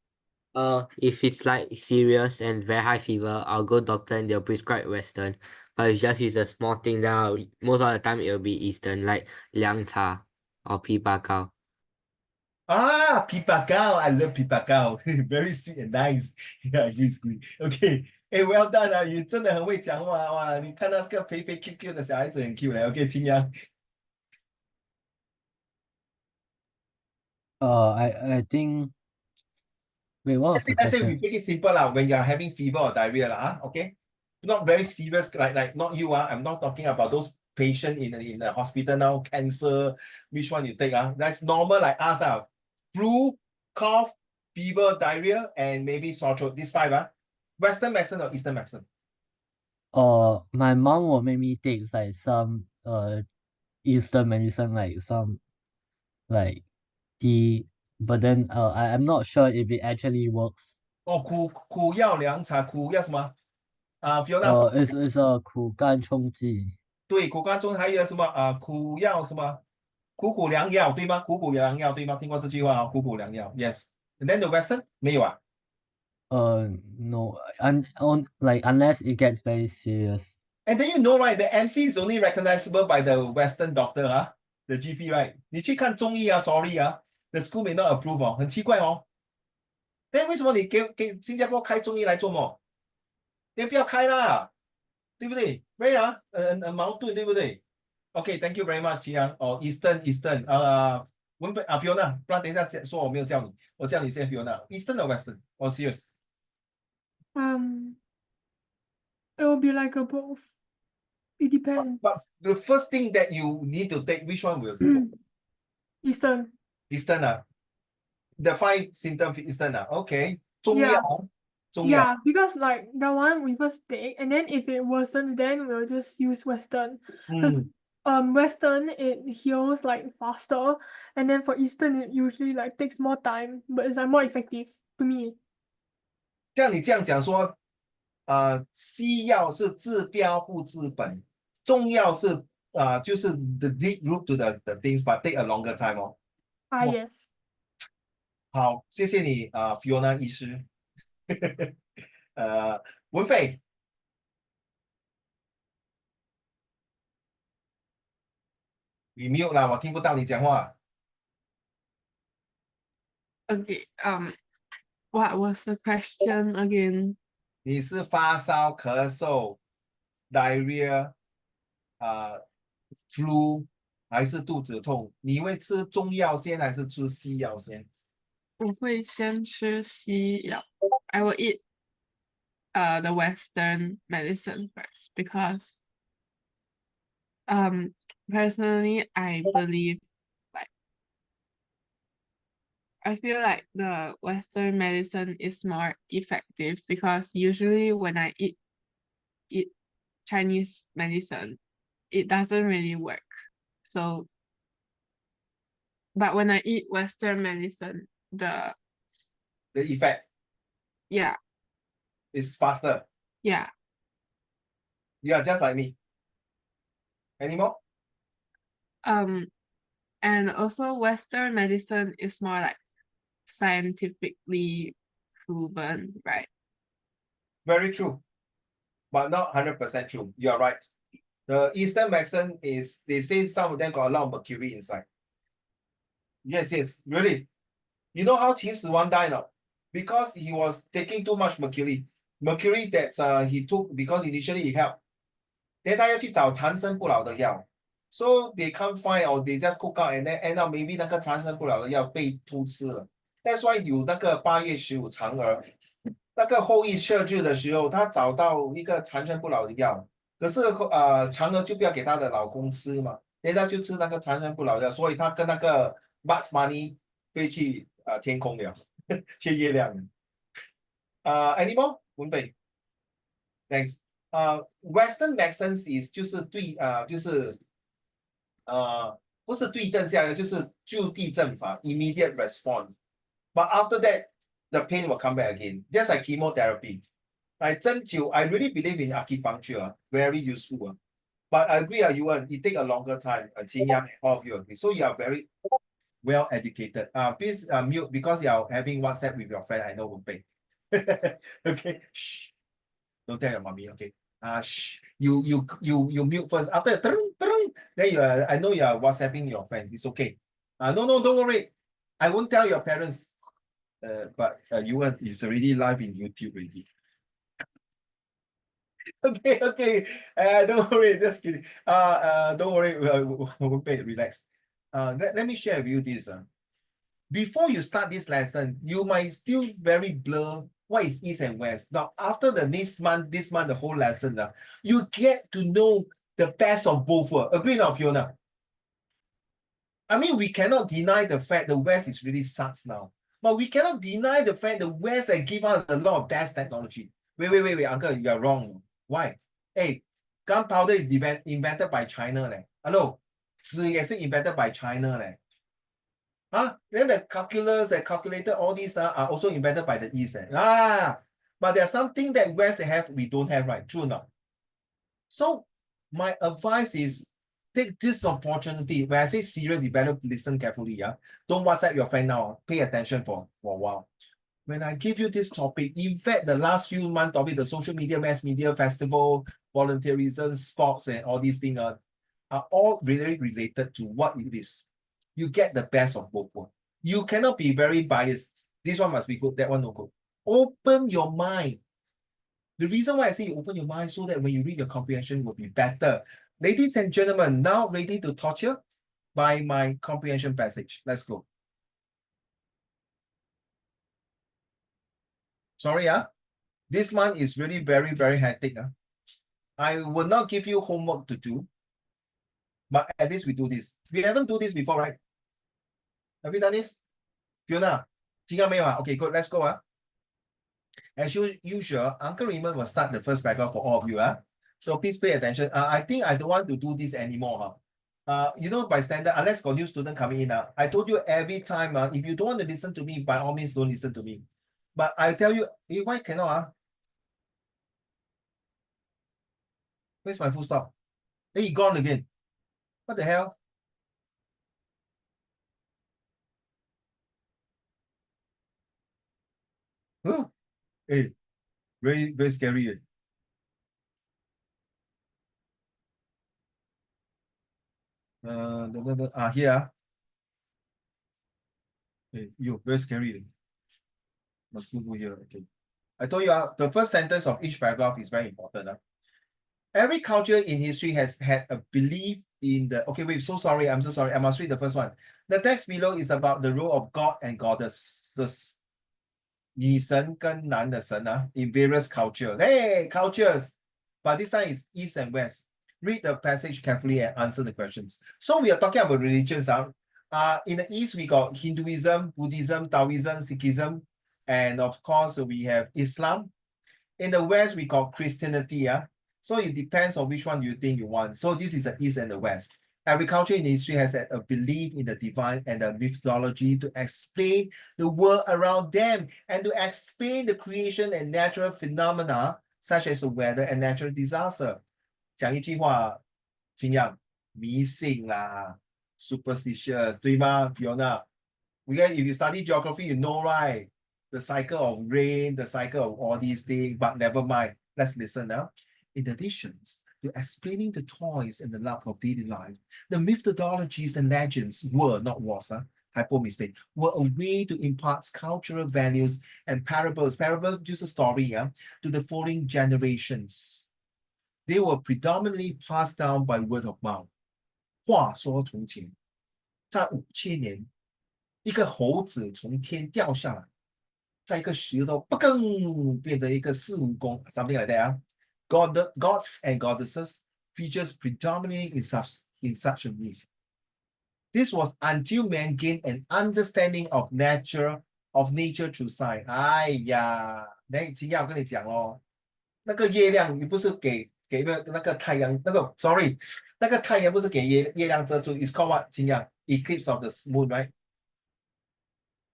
B: If it's like serious and very high fever, I'll go doctor and they'll prescribe Western. But if just it's a small thing, then most of the time it'll be Eastern, like 凉茶 or 枇杷膏.
A: 枇杷膏, I love 枇杷膏. Very sweet and nice. Yeah, it's good. Okay. Hey, well done, 你真的很会讲话哇！你看到这个肥肥 Q 的小孩子很 Q 嘞。OK，清扬。
C: I think. Wait, what was the
A: Let's say we
C: question?
A: make it simple when you are having fever or diarrhea okay, not very serious like not you I'm not talking about those patients in the hospital now, cancer, which one you take that's normal like us flu, cough, fever, diarrhea, and maybe sore throat. These 5 Western medicine or Eastern medicine?
C: My mom will make me take like some Eastern medicine, like some like tea, but then I'm not sure if it actually works.
A: 苦药凉茶，苦药什么Fiona，
C: it's a 苦甘冲剂。
A: 对，苦甘中还有什么苦药什么苦良药对吗？苦良药对吗？听过这句话苦良药 ，yes。And then the Western 没有
C: No, like unless it gets very serious.
A: And then right, the MC is only recognizable by the Western doctor the GP right. 你去看中医sorry the school may not approve 很奇怪但为什么你给新加坡开中医来做么？你不要开啦，对不对 ？Right 很矛盾，对不对 ？Okay, thank you very much, 齐阳。Eastern,文本Fiona， 不然等一下说我没有叫你，我叫你先 Fiona。Eastern or Western? Or serious?
E: It will be like a both. It depends.
A: But the first thing that you need to take, which one will you take?
E: Eastern.
A: Eastern The 5 symptoms Eastern Okay. 中药
E: Yeah, because like the one we first take, and then if it worsens, then we'll just use Western. Because Western it heals like faster, and then for Eastern it usually like takes more time, but it's like more effective to me.
A: 像你这样讲说西药是治标不治本，中药是就是 the lead route to the things but take a longer time
E: Yes.
A: 好，谢谢你Fiona 医师。文北，你 mute 啦，我听不到你讲话。
D: Okay, what was the question again?
A: 你是发烧、咳嗽、diarrhea、flu 还是肚子痛？你会吃中药先还是吃西药先？
D: 我会先吃西药。I will eat the Western medicine first because personally I believe like I feel like the Western medicine is more effective because usually when I eat Chinese medicine, it doesn't really work. So, but when I eat Western medicine,
A: The effect
D: yeah,
A: is faster.
D: yeah,
A: You are just like me. Any more?
D: and also Western medicine is more like scientifically proven, right?
A: Very true, but not 100% true. You are right. The Eastern medicine is, they say some of them got a lot of mercury inside. Yes, yes, really. You know how Qin Shi Huang died now? Because he was taking too much mercury. Mercury that he took because initially it helped. Then 他要去找长生不老的药. So they can't find or they just cook out and then end up maybe 那个长生不老的药被偷吃了. That's why 有那个8月15嫦娥那个后羿射日的时候，他找到一个长生不老的药，可是嫦娥就不要给她的老公吃嘛，人家就吃那个长生不老药，所以他跟那个 Bugs Bunny 飞去天空了，去月亮了。Any more？文北 ，Thanks。Western medicine is 就是对就是不是对症下药，就是就地正法 ，immediate response。But after that, the pain will come back again, just like chemotherapy. Like 针灸, I really believe in acupuncture, very useful. But I agree, Yuan, it take a longer time. All of you agree. So you are very well educated. Please mute because you are having WhatsApp with your friend. I know will pay. Okay. Shh. Don't tell your mommy. Okay. Shh. You mute first. After then you are, I know you are WhatsApping your friend. It's okay. No, don't worry. I won't tell your parents. But Yuan is already live in YouTube already. Okay. Don't worry, just kidding. Don't worry, relax. Let me share with you this. Before you start this lesson, you might still very blur what is East and West. Now, after this month, the whole lesson, you get to know the best of both worlds. Agree now, Fiona? I mean, we cannot deny the fact the West is really sucks now. But we cannot deny the fact the West has given us a lot of best technology. Wait, Uncle, you are wrong. Why? Hey, gunpowder is invented by China. Hello, 纸也是 invented by China. Then the calculus, the calculator, all these are also invented by the East. But there's something that West have, we don't have, right? True now. So my advice is take this opportunity. When I say serious, you better listen carefully. Don't WhatsApp your friend now. Pay attention for a while. When I give you this topic, in fact, the last few months of it, the social media, mass media, festival, volunteerism, sports, and all these things are all really related to what it is. You get the best of both worlds. You cannot be very biased. This one must be good, that one no good. Open your mind. The reason why I say you open your mind so that when you read, your comprehension will be better. Ladies and gentlemen, now ready to torture by my comprehension passage. Let's go. Sorry, this month is really very, very hectic. I will not give you homework to do, but at least we do this. We haven't do this before, right? Have you done this? Fiona, okay, good. Let's go. As usual, Uncle Raymond will start the first paragraph for all of you. So please pay attention. I think I don't want to do this anymore. You know, by standard, unless got new student coming in, I told you every time, if you don't want to listen to me, by all means, don't listen to me. But I tell you, why cannot? Where's my full stop? Hey, gone again. What the hell? Huh? Hey, very, very scary. Here. Hey, you very scary. Must go here. Okay. I told you, the first sentence of each paragraph is very important. Every culture in history has had a belief okay, wait, so sorry, I'm so sorry. I must read the first one. The text below is about the role of God and goddess. This 女神跟男的神 in various culture. Hey, cultures. But this time is East and West. Read the passage carefully and answer the questions. So we are talking about religions. In the East, we got Hinduism, Buddhism, Taoism, Sikhism, and of course, we have Islam. In the West, we got Christianity. So it depends on which one you think you want. So this is the East and the West. Agriculture industry has a belief in the divine and the mythology to explain the world around them and to explain the creation and natural phenomena such as the weather and natural disaster. 讲一句话，怎样？迷信啦 superstitious, 对吗 Fiona? If you study geography, you know, right? The cycle of rain, the cycle of all these things, but never mind. Let's listen now. In addition to explaining the toys and the love of daily life, the methodologies and legends were, not was, typo mistake, were a way to impart cultural values and parables. Parable just a story, to the following generations. They were predominantly passed down by word of mouth. 话说从前，在5000年，一个猴子从天掉下来，在一个石头变成一个四蜈蚣 something like that. Gods and goddesses features predominantly in such a myth. This was until man gained an understanding of nature through science. 哎呀，今天我跟你讲咯，那个月亮你不是给那个太阳sorry， 那个太阳不是给月亮遮住 ，is called what？ 今天 eclipse of the moon, right？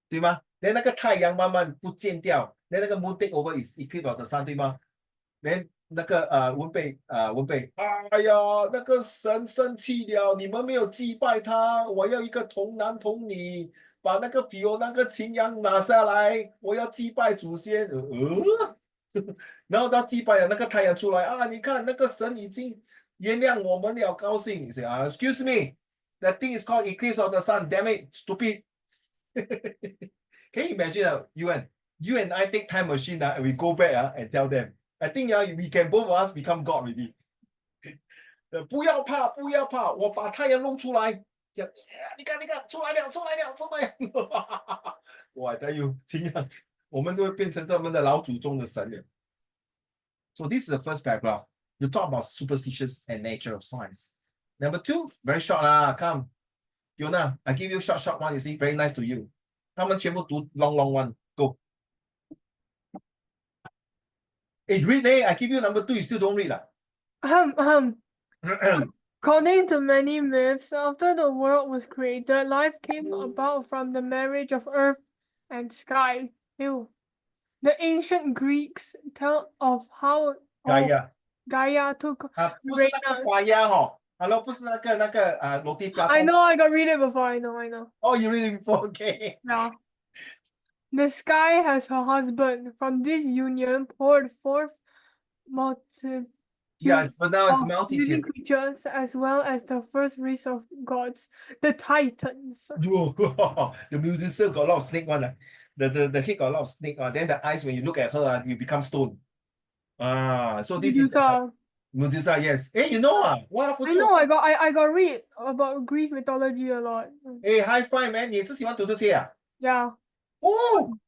A: 对吗？那个太阳慢慢不见掉，那个 moon take over is eclipse of the sun， 对吗？那个文贝，哎呀，那个神生气了，你们没有祭拜他，我要一个童男童女，把那个那个擎羊拿下来，我要祭拜祖先。然后他祭拜了，那个太阳出来啊，你看那个神已经原谅我们了，高兴。Excuse me, that thing is called eclipse of the sun. Damn it, stupid. Can you imagine you and I take time machine and we go back and tell them, I think we can both of us become God already. 不要怕，不要怕，我把太阳弄出来。讲，你看，出来了。我 tell you， 这样我们就会变成他们的老祖宗的神了。So this is the first paragraph. You talk about superstitions and nature of science. Number 2, very short come. Fiona, I give you short one, you see, very nice to you. 他们全部读 long one. Go. Read I give you number 2, you still don't read.
E: According to many myths, after the world was created, life came about from the marriage of earth and sky. Ew. The ancient Greeks tell of how Gaia took
A: 不是那个 Gaia Hello, 不是那个roti prata.
E: I know, I got read it before. I know.
A: Oh, you read it before, okay.
E: Yeah. The sky has her husband. From this union poured forth multitude
A: but now it's
E: of living
A: multitude.
E: creatures as well as the first race of gods, the Titans.
A: The musician got a lot of snake one. The head got a lot of snake. Then the eyes, when you look at her, you become stone. So this
E: Medusa.
A: is Medusa, yes. Hey, you know what?
E: I know, I got read about Greek mythology a lot.
A: Hey, high five, man. 你也是喜欢读这些啊?
E: Yeah.
A: Oh,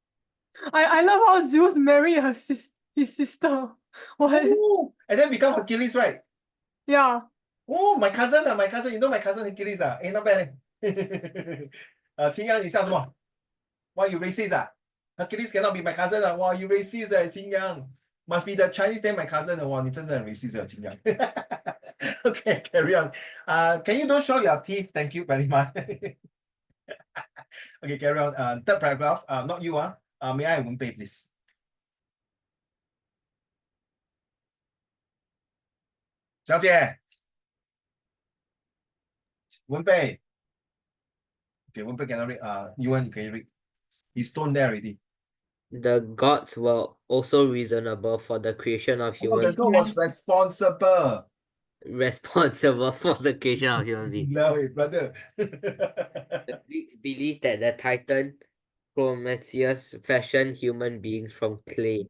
E: I love how Zeus married his sister. What?
A: oh, and then become Achilles, right?
E: Yeah.
A: Oh, my cousin, you know my cousin Achilles not bad. 秦阳，你笑什么? Why you racist Achilles cannot be my cousin Wow, you racist 秦阳. Must be the Chinese name my cousin 哇，你真的很 racist 秦阳. Okay, carry on. Can you don't show your teeth? Thank you very much. Okay, carry on. Third paragraph. Not you may I Wen Bei, please? Xiao Wen Bei. Okay, Wen Bei cannot read. Yuan, can you read? He's stone there already.
B: The gods were also reasonable for the creation of human
A: the God was responsible.
B: responsible for the creation of human beings.
A: Love it, brother.
B: The Greeks believed that the Titan Prometheus fashioned human beings from clay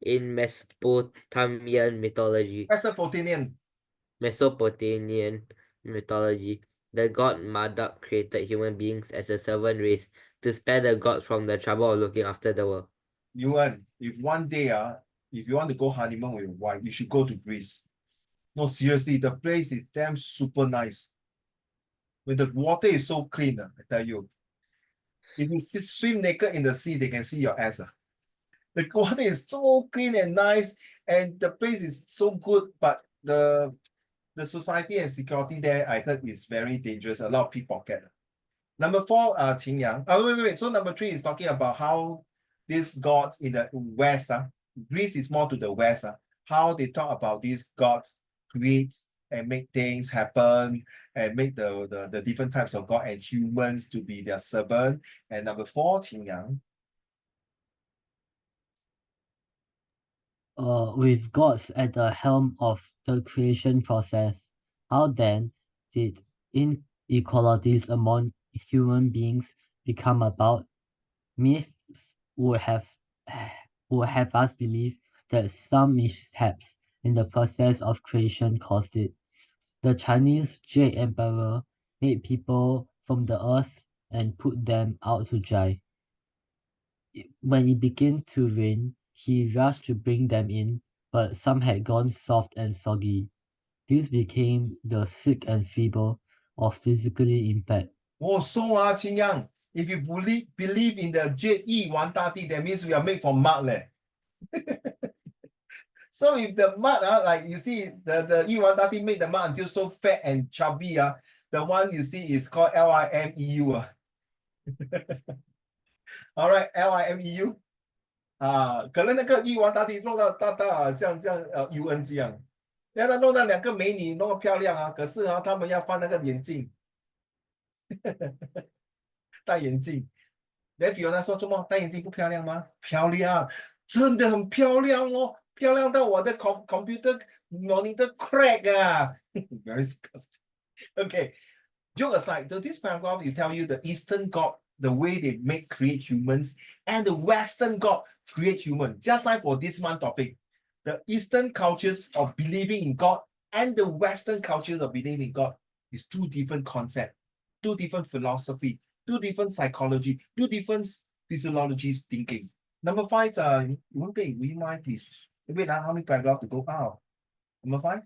B: in Mesopotamian mythology.
A: Mesopotamian.
B: mythology, the god Marduk created human beings as a servant race to spare the gods from the trouble of looking after the world.
A: Yuan, if one day, if you want to go honeymoon with your wife, you should go to Greece. No, seriously, the place is damn super nice. When the water is so clean, I tell you. If you swim naked in the sea, they can see your ass. The water is so clean and nice, and the place is so good, but the society and security there, I heard, is very dangerous. A lot of pickpocket. Number 4, Qingyang. Wait. So number 3 is talking about how these gods in the west, Greece is more to the west, how they talk about these gods create and make things happen and make the different types of god and humans to be their servant. And number 4, Qingyang.
C: With gods at the helm of the creation process, how then did inequalities among human beings become about? Myths would have us believe that some mishaps in the process of creation caused it. The Chinese Jade Emperor made people from the earth and put them out to dry. When it began to rain, he rushed to bring them in, but some had gone soft and soggy. These became the sick and feeble or physically impaired.
A: Oh, so Qingyang, if you believe in the Jade Yi Wan Dati, that means we are made from mud leh. So if the mud, like you see, the Yi Wan Dati made the mud until so fat and chubby, the one you see is called LIMEU. All right, LIMEU. 可能那个玉皇大帝弄到大像这样UN 这样，让他弄到2个美女那么漂亮可是他们要放那个眼镜，戴眼镜。那Fiona说怎么戴眼镜不漂亮吗？漂亮，真的很漂亮哦，漂亮到我的computer monitor crack Very disgusting. Okay, joke aside, this paragraph will tell you the Eastern God, the way they create humans, and the Western God create human. Just like for this month topic, the Eastern cultures of believing in God and the Western cultures of believing in God is 2 different concepts, 2 different philosophy, 2 different psychology, 2 different physiologies thinking. Number 5, will you mind please? Wait, how many paragraphs to go out? Number 5.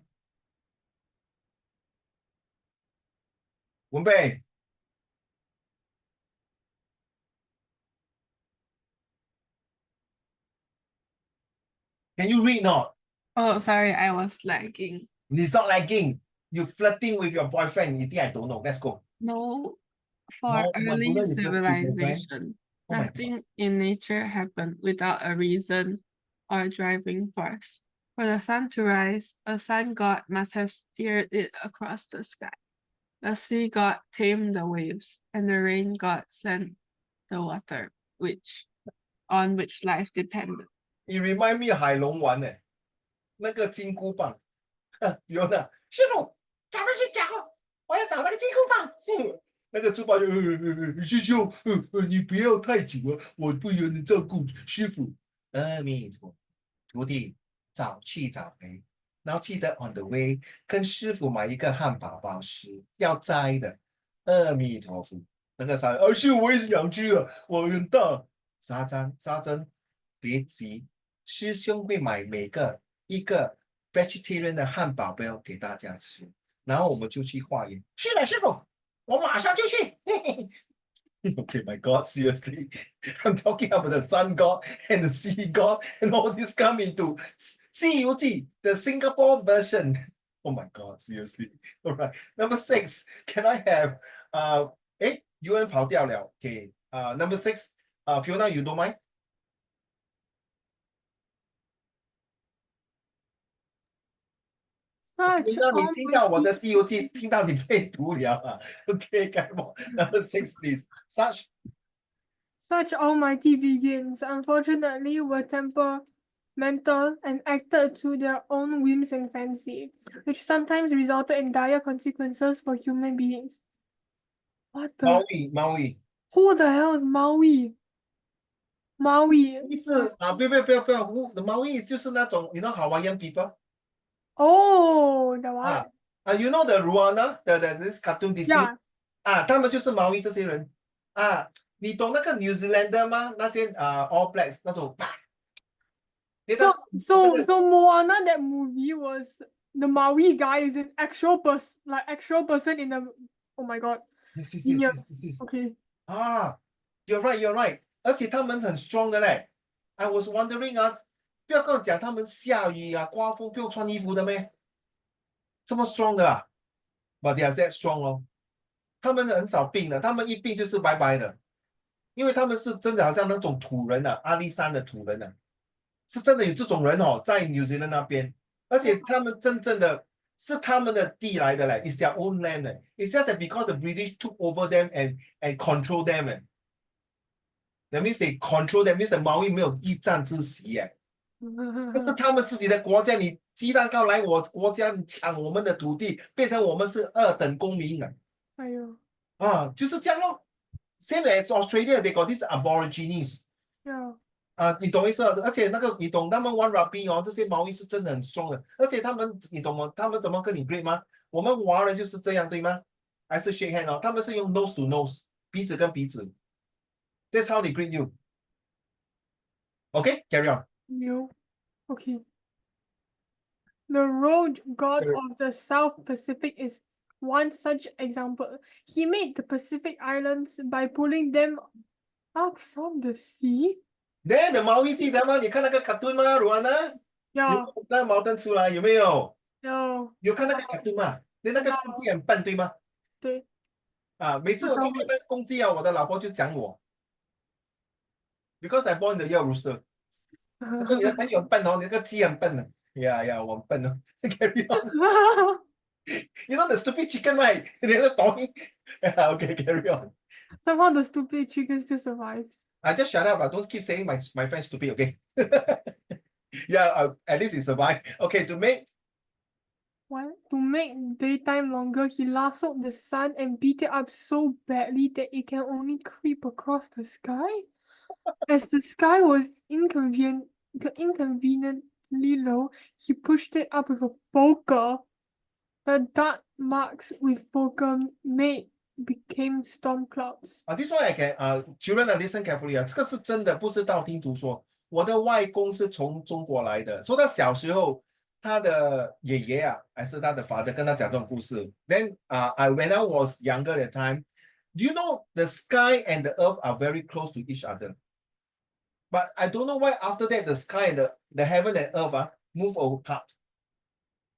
A: Wenbei. Can you read not?
D: Oh, sorry, I was lagging.
A: It's not lagging. You flirting with your boyfriend. You think I don't know? Let's go.
D: No, for
A: No, my
D: early
A: goodness, you flirt with your friend?
D: civilization,
A: Oh my God.
D: nothing in nature happened without a reason or driving force. For the sun to rise, a sun god must have steered it across the sky. The sea god tamed the waves, and the rain god sent the water, on which life depended.
A: It remind me of 海龙丸那个金箍棒。Fiona，师傅，咱们去找，我要找那个金箍棒。那个猪八戒，师兄，你不要太久我不能照顾师傅。阿弥陀，徒弟早去早回，然后记得 on the way 跟师傅买一个汉堡包吃，要摘的。阿弥陀佛。那个沙，师傅我也是想吃我很大。沙僧，别急，师兄会买一个 vegetarian 的汉堡包给大家吃，然后我们就去化缘。是的，师傅，我马上就去。Okay, my God, seriously. I'm talking about the sun god and the sea god and all this come into 西游记 the Singapore version. Oh my God, seriously. All right. Number 6, can I have UN 跑掉了。Okay. Number 6, Fiona, you don't mind?
E: Such
A: 听到你听到我的《西游记》，
E: almighty
A: 听到你被毒了Okay, come on. Number 6, please.
E: Such almighty beings, unfortunately, were temperamental and acted to their own whims and fancy, which sometimes resulted in dire consequences for human beings. What the?
A: Maui.
E: Who the hell is Maui? Maui.
A: 是不要，The Maui 就是那种 Hawaiian people
E: Oh, the what?
A: You know the Ruana, this cartoon Disney
E: Yeah.
A: 他们就是毛衣这些人你懂那个 New Zealander 吗？那些All Blacks 那种
E: So Moana, that movie was the Maui guy is an actual person in the, oh my god.
A: yes.
E: Okay.
A: You're right. 而且他们很 strong 的嘞。I was wondering 不要跟我讲他们下雨刮风不用穿衣服的咩？这么 strong 的But they are that strong 哦。他们很少病的，他们一病就是拜拜的，因为他们是真的好像那种土人阿里山的土人是真的有这种人在 New Zealand 那边，而且他们真正的是他们的地来的嘞，it's their own land 嘞。It's just that because the British took over them and control them that means they control them, means the Maui 没有一战之席这是他们自己的国家，你鸡蛋糕来我国家抢我们的土地，变成我们是二等公民
E: 哎呦
A: 就是这样咯。Same as Australia, they got these Aborigines
E: ，Yeah.
A: 你懂意思而且那个你懂他们玩 rugby 这些毛衣是真的很 strong 的，而且他们你懂吗？他们怎么跟你 greet 吗？我们华人就是这样对吗？还是 shake hand 他们是用 nose to nose 鼻子跟鼻子 ，That's how they greet you. Okay, carry on.
E: No. Okay. The road god of the South Pacific is one such example. He made the Pacific Islands by pulling them up from the sea.
A: Then the 毛衣记得吗？你看那个 cartoon 吗？鲁安啊，
E: Yeah.
A: 有那毛灯出来有没有？
E: No.
A: 有看那个 cartoon 吗？那个公鸡很笨对吗？
E: 对。
A: 每次我看那个公鸡我的老婆就讲我 ，because I born the year rooster。他说你的朋友很笨你那个鸡很笨的。Yeah, 我很笨Carry on. You know the stupid chicken, right? They're talking. Okay, carry on.
E: Somehow the stupid chicken still survived.
A: I just shut up. Don't keep saying my friend stupid, okay? Yeah, at least he survived. Okay, to make
E: daytime longer, he lassoed the sun and beat it up so badly that it can only creep across the sky. As the sky was inconveniently low, he pushed it up with a poker. The dark marks with poker made became storm clouds.
A: this one I can children listen carefully 这个是真的，不是道听途说。我的外公是从中国来的，说他小时候他的爷爷还是他的 father 跟他讲这种故事。Then when I was younger that time, do you know the sky and the earth are very close to each other? But I don't know why after that the sky and the heaven and earth move apart.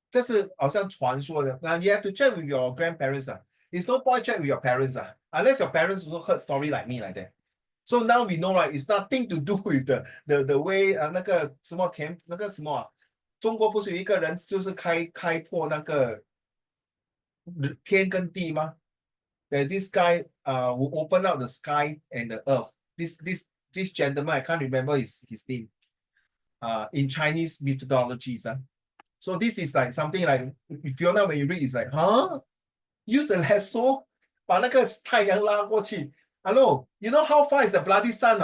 A: 这是好像传说的。Now you have to check with your grandparents It's no point check with your parents unless your parents also heard story like me like that. So now we know, right? It's nothing to do with the way 那个什么田那个什么中国不是有一个人就是开破那个天跟地吗？That this guy will open up the sky and the earth. This gentleman, I can't remember his name. In Chinese methodologies. So this is like something like Fiona when you read it's like, use the lasso 把那个太阳拉过去。Hello, you know how far is the bloody sun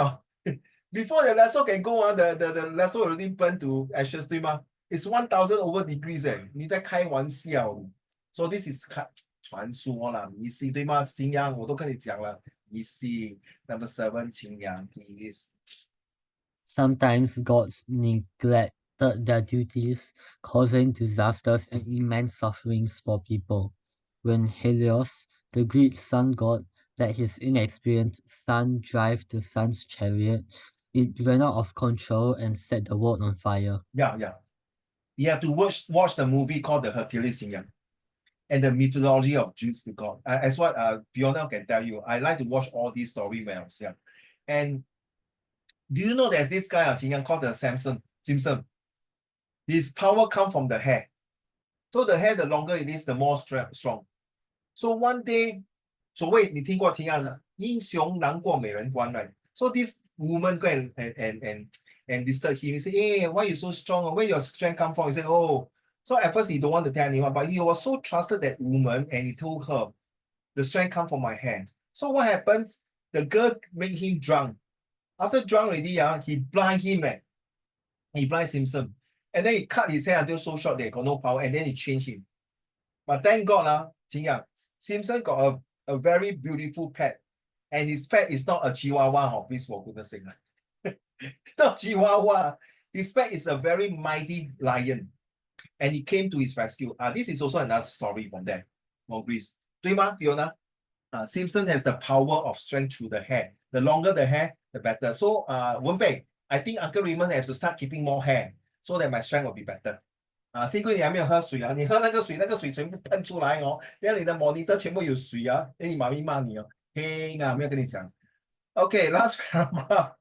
A: Before the lasso can go the lasso already burned to ashes 对吗？ It's 1000 over degrees 你在开玩笑。So this is 传说啦，迷信对吗？信仰我都跟你讲了，迷信。Number 7，信仰 please.
C: Sometimes gods neglected their duties, causing disasters and immense sufferings for people. When Helios, the Greek sun god, let his inexperienced son drive the sun's chariot, it ran out of control and set the world on fire.
A: Yeah. You have to watch the movie called The Hercules and the mythology of Zeus the god. As what Fiona can tell you, I like to watch all these stories when I was young. And do you know there's this guy called the Simpson? His power comes from the hair. So the hair, the longer it is, the more strong. So one day, 所谓你听过秦安的英雄难过美人关 right? So this woman go and disturb him. He say, hey, why you so strong? Where your strength come from? He said, oh. So at first he don't want to tell anyone, but he was so trusted that woman and he told her, the strength come from my hand. So what happens? The girl made him drunk. After drunk already, he blind him. He blind Simpson. And then he cut his hair until so short that he got no power, and then he changed him. But thank God, Simpson got a very beautiful pet. And his pet is not a chihuahua, please for goodness sake. Not chihuahua. His pet is a very mighty lion. And he came to his rescue. This is also another story from there. Maurice. 对吗, Fiona? Simpson has the power of strength through the hair. The longer the hair, the better. So, Wenbei, I think Uncle Raymond has to start keeping more hair so that my strength will be better. 幸亏你还没有喝水啊，你喝那个水全部喷出来哦，然后你的 monitor 全部有水啊，你妈咪骂你哦，嘿啊，没有跟你讲。Okay, last paragraph.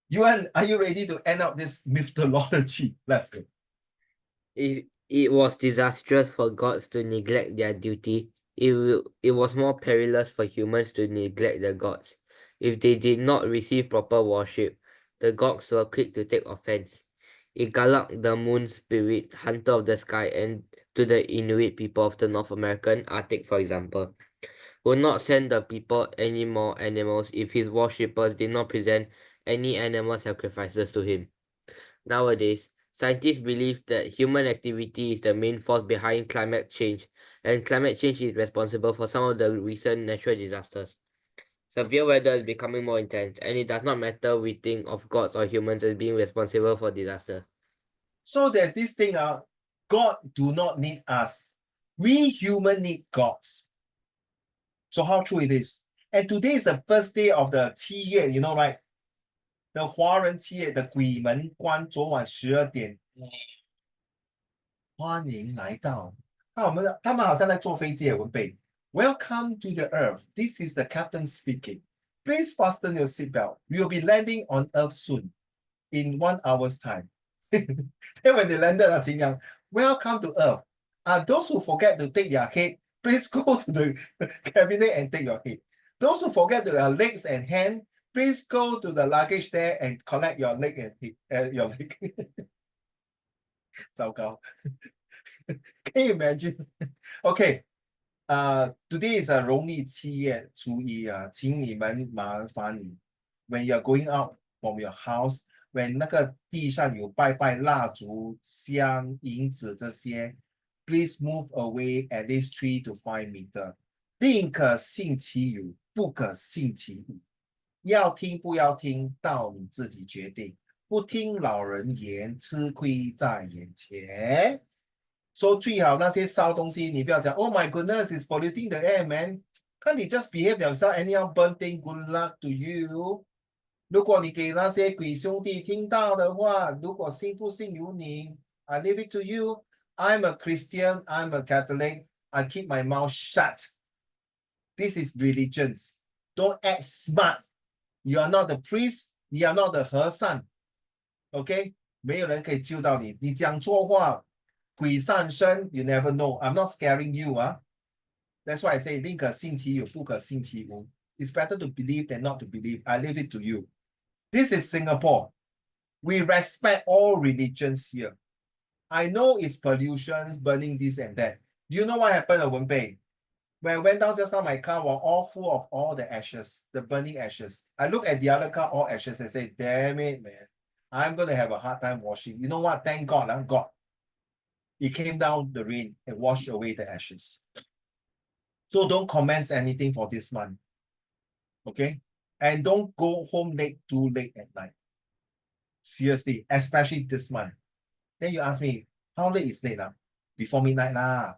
A: Yuan, are you ready to end up this mythology? Let's go.
B: If it was disastrous for gods to neglect their duty, it was more perilous for humans to neglect the gods. If they did not receive proper worship, the gods were quick to take offense. Igalak, the moon spirit, hunter of the sky, and to the Inuit people of the North American Arctic, for example, would not send the people any more animals if his worshippers did not present any animal sacrifices to him. Nowadays, scientists believe that human activity is the main force behind climate change, and climate change is responsible for some of the recent natural disasters. Severe weather is becoming more intense, and it does not matter we think of gods or humans as being responsible for disasters.
A: So there's this thing, God do not need us. We human need gods. So how true it is. And today is the first day of the 7月, you know, right? The 华人7月的鬼门关昨晚12点。欢迎来到。他们好像在坐飞机，文贝。Welcome to the Earth. This is the captain speaking. Please fasten your seatbelt. We will be landing on Earth soon, in 1 hour's time. Then when they landed, welcome to Earth. Those who forget to take their head, please go to the cabinet and take your head. Those who forget their legs and hand, please go to the luggage there and collect your leg and your leg. 糟糕。Can you imagine? Okay. Today is a 农历7月初1请你们麻烦你 when you are going out from your house, when 那个地上有拜拜蜡烛、香、银子这些 please move away at least 3 to 5 meters. 宁可信其有，不可信其无。要听不要听，到你自己决定。不听老人言，吃亏在眼前。说最好那些烧东西，你不要讲 ，Oh my goodness, it's polluting the air, man. Can't they just behave themselves anyhow burn thing? Good luck to you. 如果你给那些鬼兄弟听到的话，如果信不信由你 ，I leave it to you. I'm a Christian. I'm a Catholic. I keep my mouth shut. This is religions. Don't act smart. You are not the priest. You are not the 和尚。OK， 没有人可以救到你。你讲错话。鬼上身 you never know. I'm not scaring you. That's why I say 宁可信其有，不可信其无。It's better to believe than not to believe. I leave it to you. This is Singapore. We respect all religions here. I know it's pollution, burning this and that. Do you know what happened at Wenbei? When I went down just now, my car was all full of all the ashes, the burning ashes. I look at the other car, all ashes, and say, damn it, man. I'm going to have a hard time washing. You know what? Thank God, God. It came down the rain and washed away the ashes. So don't comment anything for this month. Okay? And don't go home too late at night. Seriously, especially this month. Then you ask me, how late is late? Before midnight lah.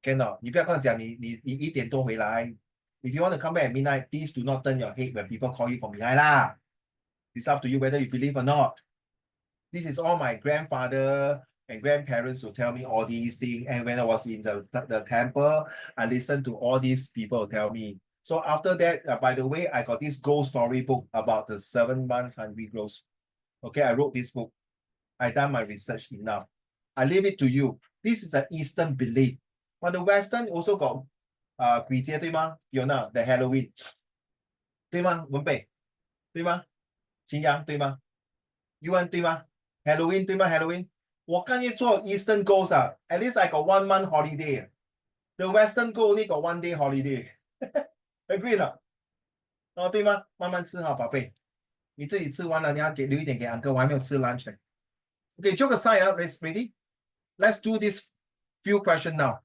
A: Cannot. 你不要跟我讲你1点多回来. If you want to come back at midnight, please do not turn your head when people call you from behind lah. It's up to you whether you believe or not. This is all my grandfather and grandparents will tell me all these things. And when I was in the temple, I listened to all these people tell me. So after that, by the way, I got this ghost story book about the 7 months hungry ghost. Okay, I wrote this book. I done my research enough. I leave it to you. This is an Eastern belief. But the Western also got 鬼节对吗？有呢 the Halloween 对吗？文北对吗？秦阳对吗？ยูอัน对吗 ？Halloween 对吗 ？Halloween 我甘愿做 Eastern Ghost at least I got 1 month holiday. The Western Ghost only got 1 day holiday. Agree 了？对吗？慢慢吃好，宝贝。你自己吃完了，你要留一点给 uncle， 我还没有吃 lunch 呢。Okay, joke aside, let's ready. Let's do this Few question now.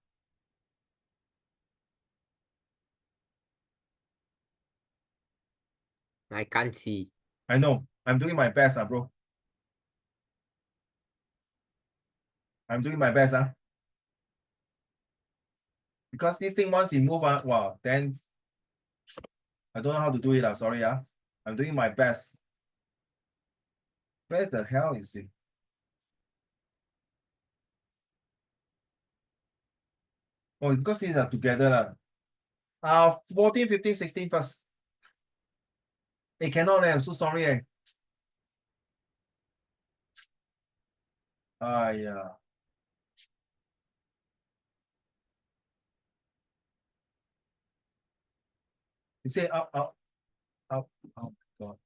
B: I can't see.
A: I know. I'm doing my best, bro. I'm doing my best, because this thing once you move, wow, then I don't know how to do it, sorry, I'm doing my best. Where the hell is it? Oh, because these are together. 14, 15, 16 first. It cannot, I'm so sorry. Yeah. You say up, up, up. Oh my God.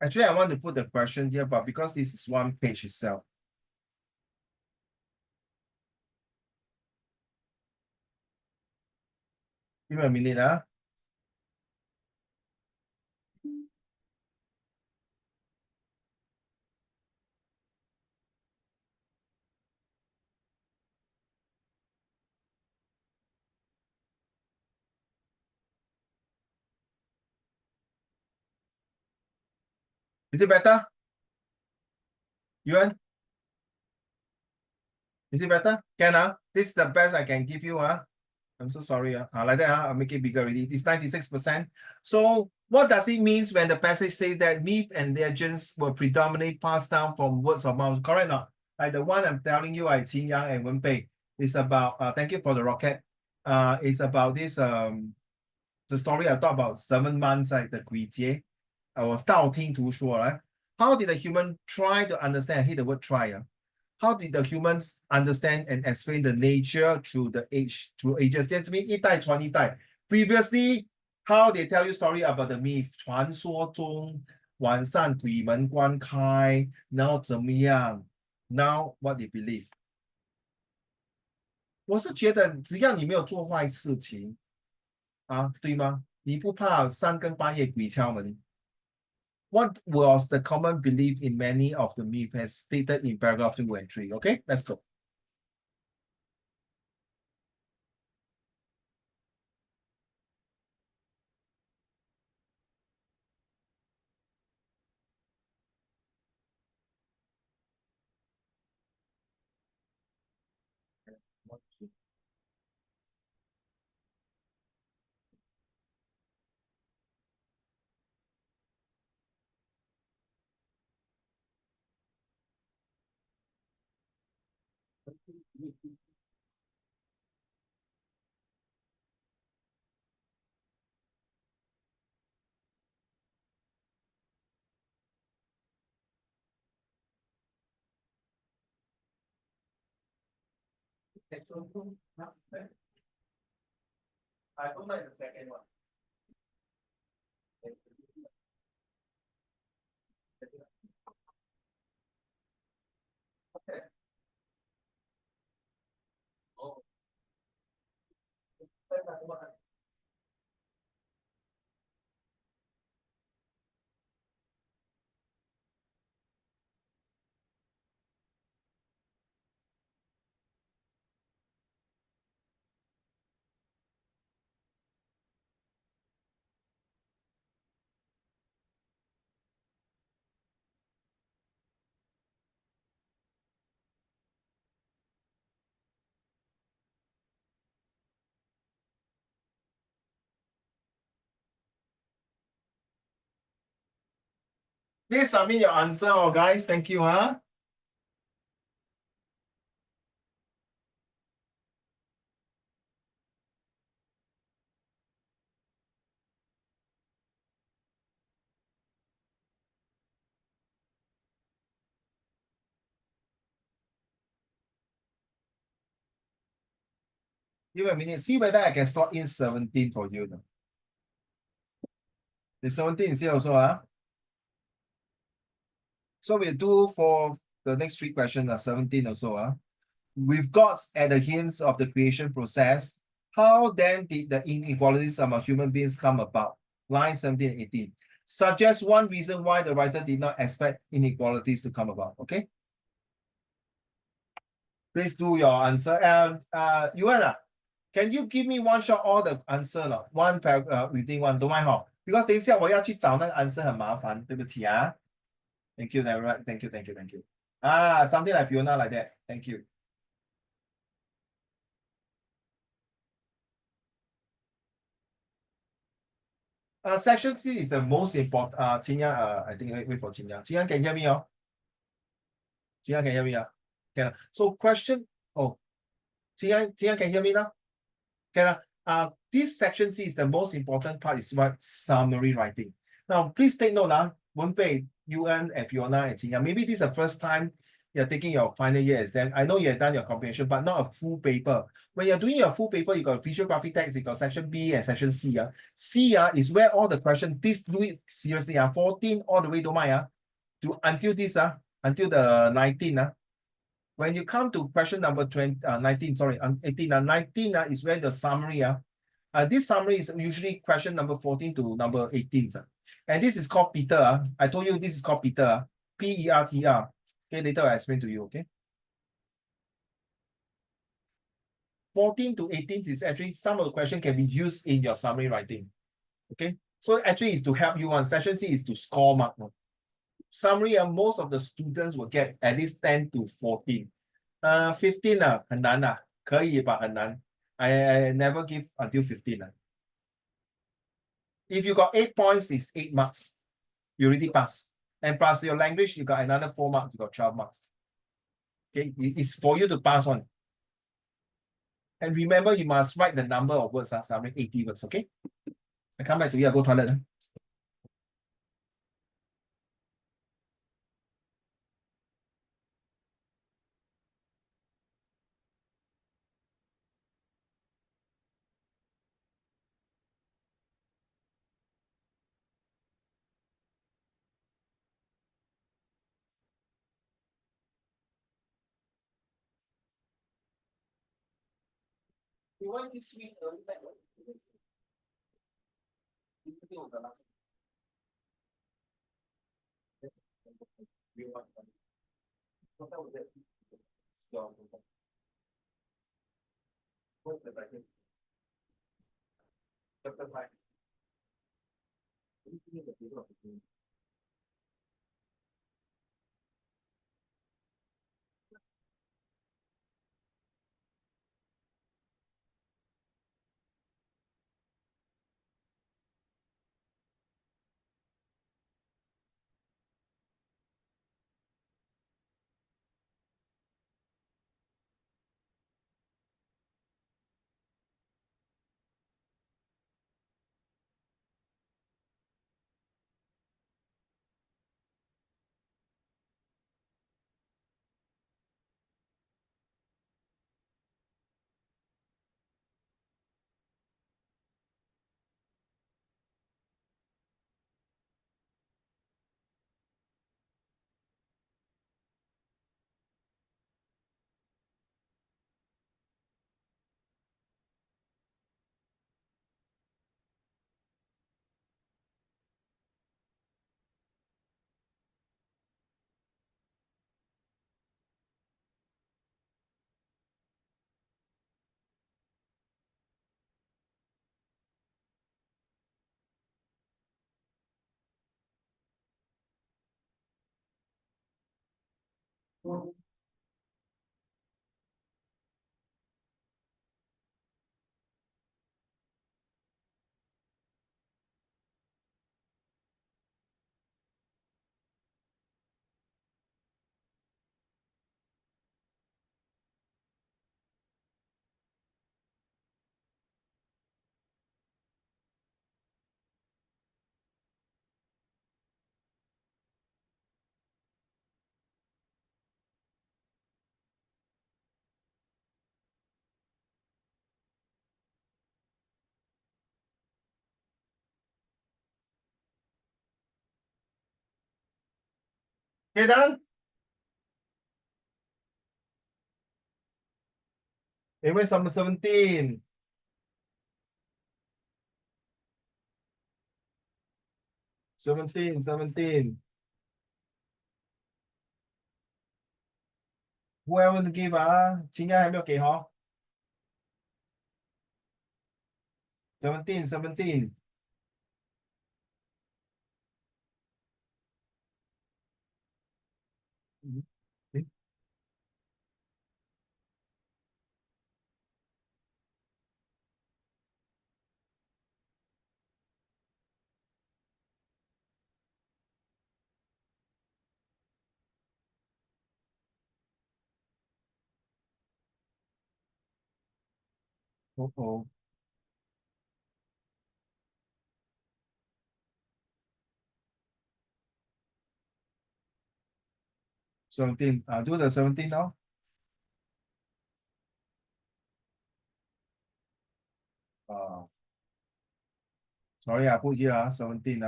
A: Actually, I want to put the question here, but because this is one page itself. Give me a minute, Is it better? Yuan? Is it better? Can, this is the best I can give you, I'm so sorry. Like that, I'll make it bigger already. It's 96%. So what does it mean when the passage says that myth and legends were predominantly passed down from words of mouth? Correct or not? Like the one I'm telling you, Qin Yang and Wen Bei, is about, thank you for the rocket. It's about this, the story I talked about 7 months, like the Gui Jie, or 道听途说, right? How did the human try to understand? I hate the word try. How did the humans understand and explain the nature through ages? That means 一代传一代. Previously, how they tell you story about the myth? 传说中晚上鬼门关开, now 怎么样? Now what they believe? 我是觉得只要你没有做坏事情，对吗？你不怕三更半夜鬼敲门。What was the common belief in many of the myths as stated in paragraph 2 and 3? Okay, let's go. I don't like the second one. Okay. Oh. Please submit your answer, guys. Thank you, Give me a minute. See whether I can slot in 17 for you. The 17 is here also, So we'll do for the next 3 questions, 17 also, with God's at the hints of the creation process, how then did the inequalities among human beings come about? Line 17 and 18. Suggest one reason why the writer did not expect inequalities to come about. Okay. Please do your answer. And Yuan, can you give me one shot all the answer? One paragraph within one, don't mind, huh? Because 等一下我要去找那个 answer 很麻烦，对不起啊。Thank you, right? Thank you, thank you, thank you. Something like Fiona like that. Thank you. Section C is the most important. Qin Yang, I think wait for Qin Yang. Qin Yang can hear me, oh? Qin Yang can hear me, Can. So question, oh, Qin Yang can hear me now? Can. This section C is the most important part. Is what summary writing. Now, please take note, Wenfei, Yuan, and Fiona, and Qin Yang. Maybe this is the first time you're taking your final year exam. I know you have done your comprehension, but not a full paper. When you're doing your full paper, you got visual graphic text, you got section B and section C. C is where all the questions, please do it seriously. 14 all the way to my to until this until the 19. When you come to question number 19, sorry, 18, 19 is where the summary. This summary is usually question number 14 to number 18. And this is called Peter. I told you this is called Peter. P-E-R-T-R. Okay, later I'll explain to you, okay? 14 to 18 is actually some of the question can be used in your summary writing. Okay, so actually is to help you on session C is to score mark. Summary, most of the students will get at least 10 to 14. 15 很难可以吧很难. I never give until 15. If you got 8 points, it's 8 marks. You already pass. And plus your language, you got another 4 marks, you got 12 marks. Okay, it's for you to pass on. And remember, you must write the number of words, summary 80 words, okay? I come back to you, I go toilet. You want this week early back? Okay, done? where's number 17? Seventeen. Whoever to give 啊？请人还没有给哦。17. Oh. 17. Do the 17 now. Sorry, I put here 17.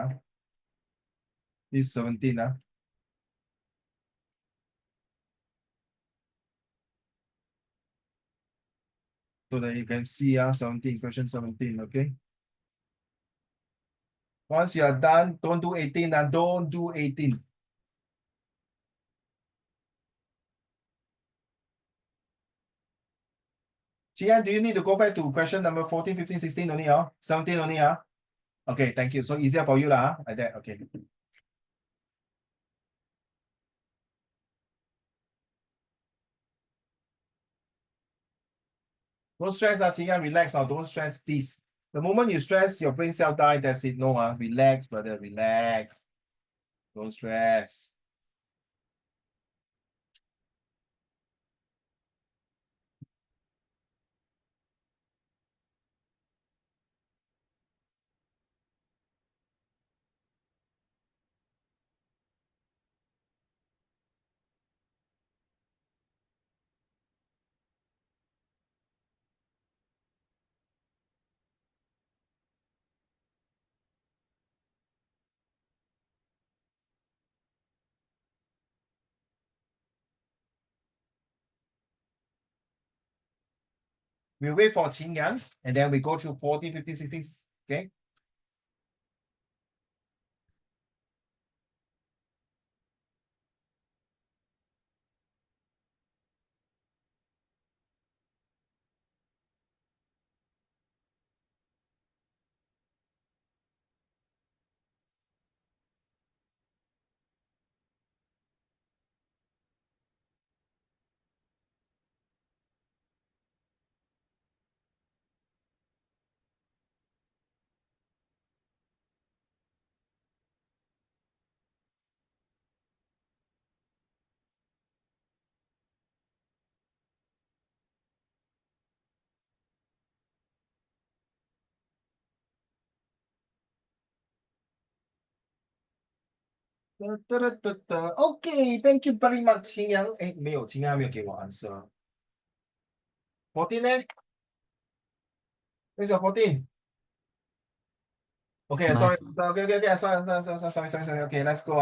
A: This is 17. So that you can see 17, question 17, okay? Once you are done, don't do 18 and don't do 18. Tia, do you need to go back to question number 14, 15, 16 only? 17 only? Okay, thank you. So easier for you lah, like that. Okay. Don't stress, Tia, relax now. Don't stress, please. The moment you stress, your brain cell die. That's it. No, relax, brother, relax. Don't stress. We wait for Qin Yang, and then we go through 14, 15, 16. Okay. Okay, thank you very much, Qin Yang. 没有，Qin Yang 没有给我 answer。14 呢？ Where's your 14? Okay, sorry. Okay. Sorry. Okay, let's go.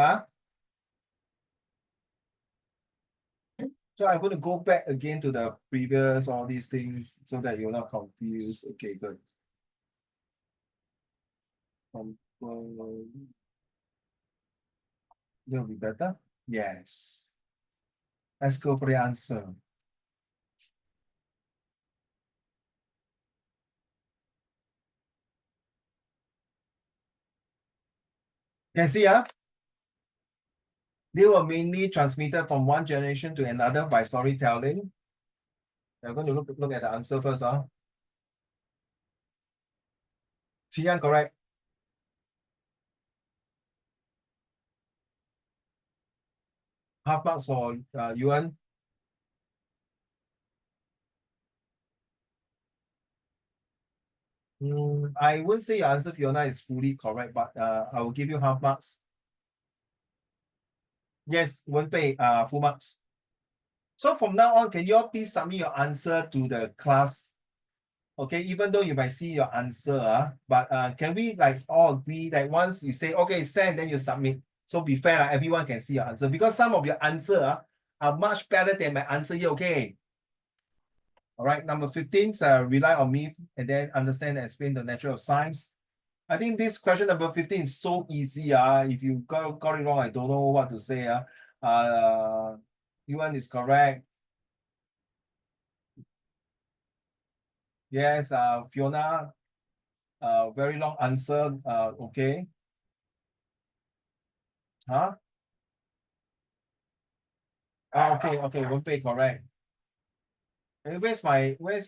A: So I'm going to go back again to the previous all these things so that you're not confused. Okay, good. That'll be better. Yes. Let's go for the answer. Can see, they were mainly transmitted from one generation to another by storytelling. I'm going to look at the answer first. Qian, correct. Half marks for Yuan. I wouldn't say your answer, Fiona, is fully correct, but I will give you half marks. Yes, won't pay full marks. So from now on, can you all please submit your answer to the class? Okay, even though you might see your answer, but can we like all agree that once you say, okay, send, then you submit. So be fair, everyone can see your answer because some of your answer are much better than my answer here, okay? All right, number 15, rely on me and then understand and explain the nature of science. I think this question number 15 is so easy. If you got it wrong, I don't know what to say. Yuan is correct. Yes, Fiona, very long answer. Okay. Huh? Okay, Wenpei correct. Where's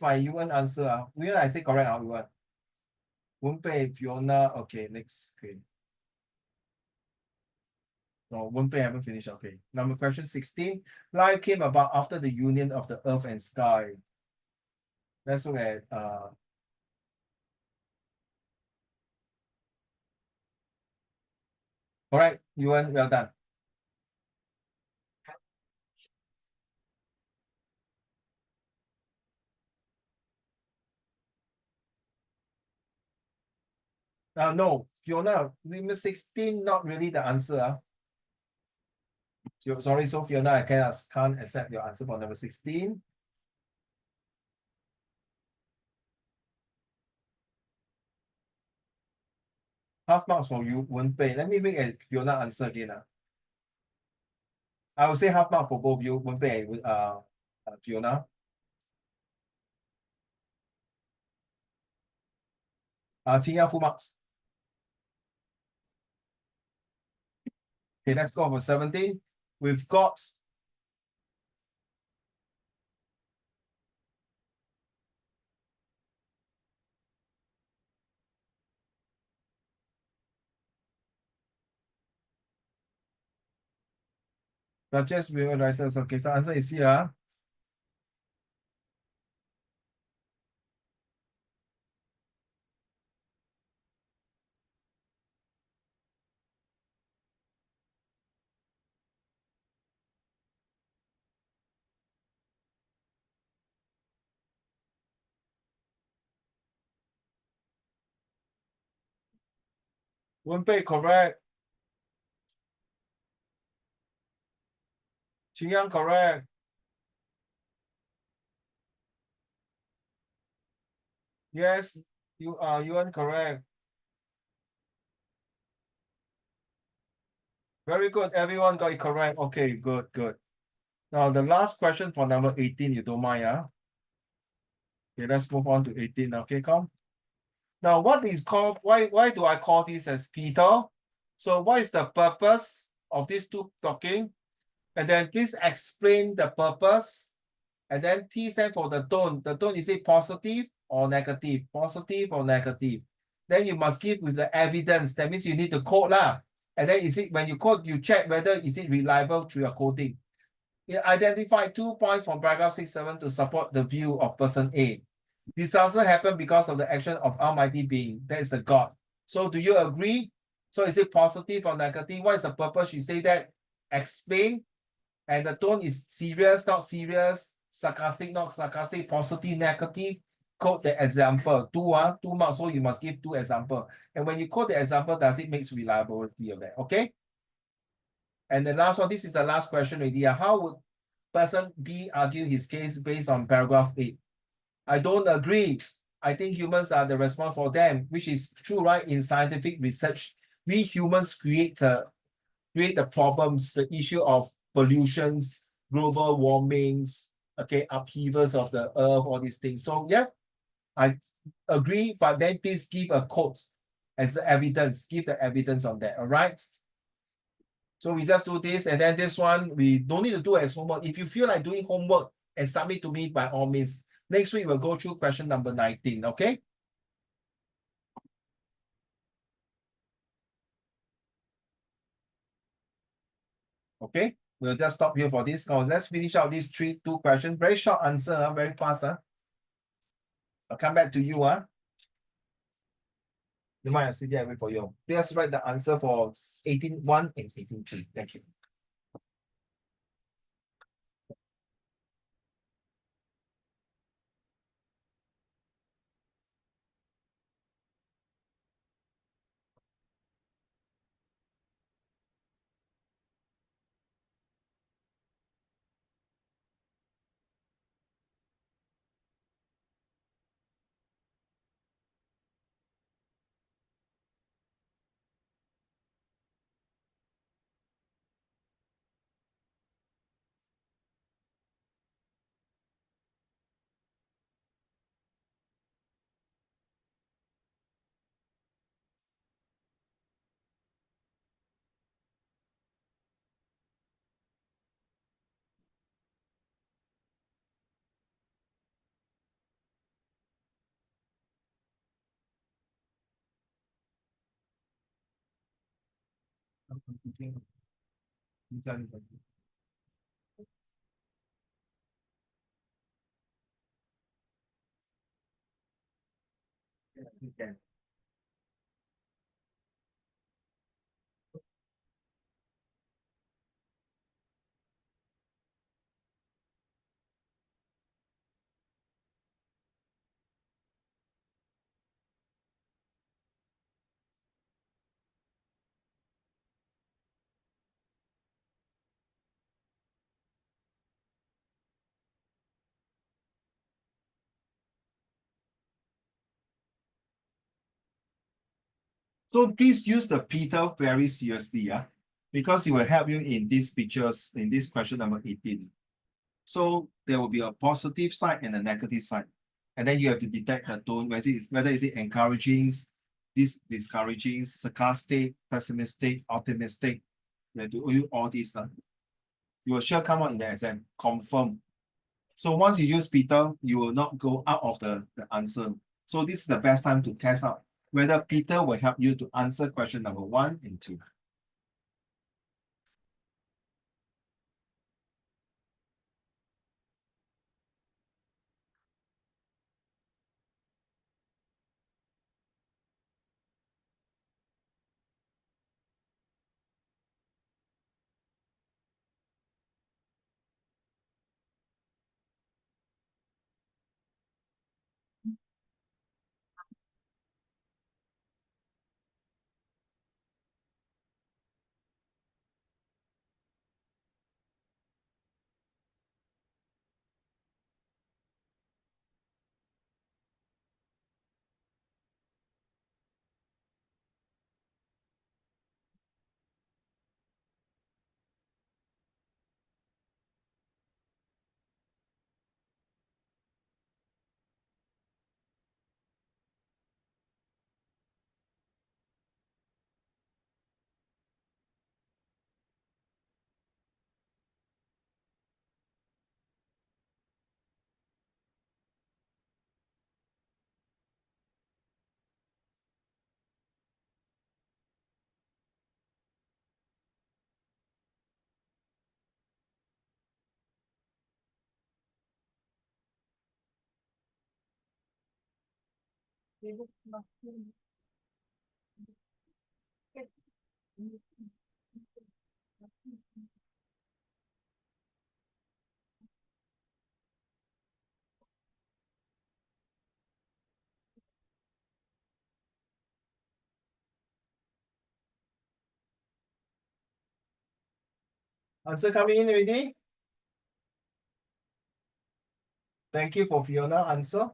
A: my Yuan answer? Yuan I say correct, Yuan. Wenpei, Fiona, okay, next. Okay. No, Wenpei haven't finished. Okay. Number question 16. Life came about after the union of the earth and sky. Let's look at all right, Yuan, well done. No, Fiona, number 16, not really the answer. Sorry, so Fiona, I can't accept your answer for number 16. Half marks for you, Wenpei. Let me make a Fiona answer again. I will say half mark for both you, Wenpei and Fiona. Qing full marks. Okay, let's go for 17. We've got Duchess, we writers. Okay, so answer is here. Wenpei correct. Qing correct. Yes, Yuan correct. Very good. Everyone got it correct. Okay, good. Now the last question for number 18, you don't mind, Okay, let's move on to 18. Okay, come. Now, what is called, why do I call this as Peter? So what is the purpose of these two talking? And then please explain the purpose. And then T stand for the tone. The tone, is it positive or negative? Positive or negative? Then you must give with the evidence. That means you need to quote lah. And then when you quote, you check whether is it reliable through your quoting. You identify 2 points from paragraph 6.7 to support the view of person A. Disaster happened because of the action of Almighty Being. That is the God. So do you agree? So is it positive or negative? What is the purpose? You say that, explain. And the tone is serious, not serious, sarcastic, not sarcastic, positive, negative. Quote the example. Two marks, so you must give 2 examples. And when you quote the example, does it make reliability of that? Okay? And the last one, this is the last question already. How would person B argue his case based on paragraph 8? I don't agree. I think humans are the response for them, which is true, right? In scientific research, we humans create the problems, the issue of pollutions, global warmings, okay, upheavals of the earth, all these things. So yeah, I agree, but then please give a quote as the evidence. Give the evidence on that, all right? So we just do this, and then this one, we don't need to do as homework. If you feel like doing homework and submit to me, by all means. Next week, we'll go through question number 19, okay? Okay, we'll just stop here for this. Now, let's finish out these two questions. Very short answer, very fast. I'll come back to you. You might sit there and wait for you. Please write the answer for 18.1 and 18.3. Thank you. So please use the Peter very seriously, yeah, because it will help you in these pictures, in this question number 18. So there will be a positive side and a negative side. And then you have to detect the tone, whether is it encouraging, discouraging, sarcastic, pessimistic, optimistic. You have to use all these. You will sure come out in the exam, confirm. So once you use Peter, you will not go out of the answer. So this is the best time to test out whether Peter will help you to answer question number 1 and 2. Answer coming in already? Thank you for Fiona answer.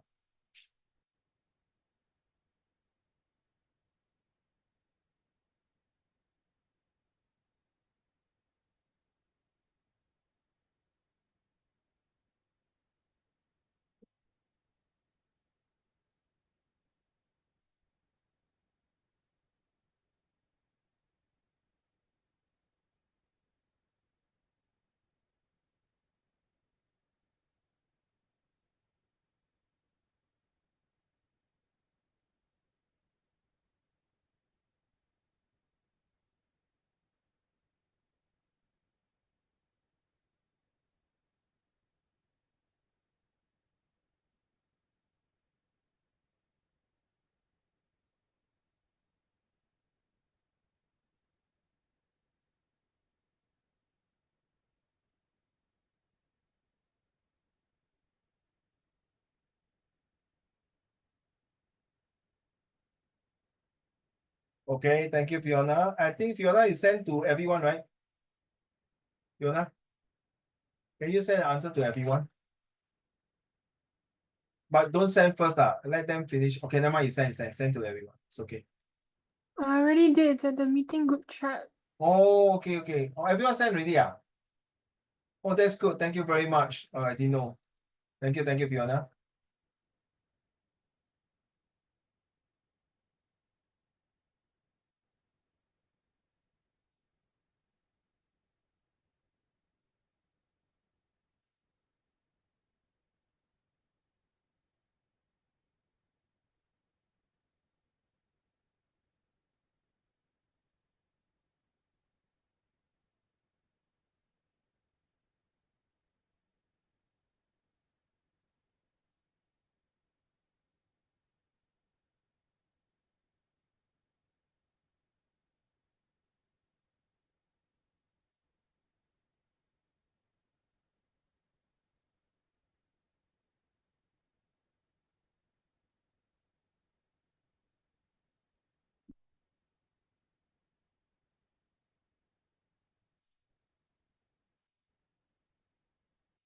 A: Okay, thank you, Fiona. I think Fiona is sent to everyone, right? Fiona, can you send the answer to everyone? But don't send first, let them finish. Okay, never mind, you send to everyone. It's okay.
E: I already did. It's at the meeting group chat.
A: Oh, okay, okay. Oh, everyone sent already, ah? Oh, that's good. Thank you very much. I didn't know. Thank you, Fiona.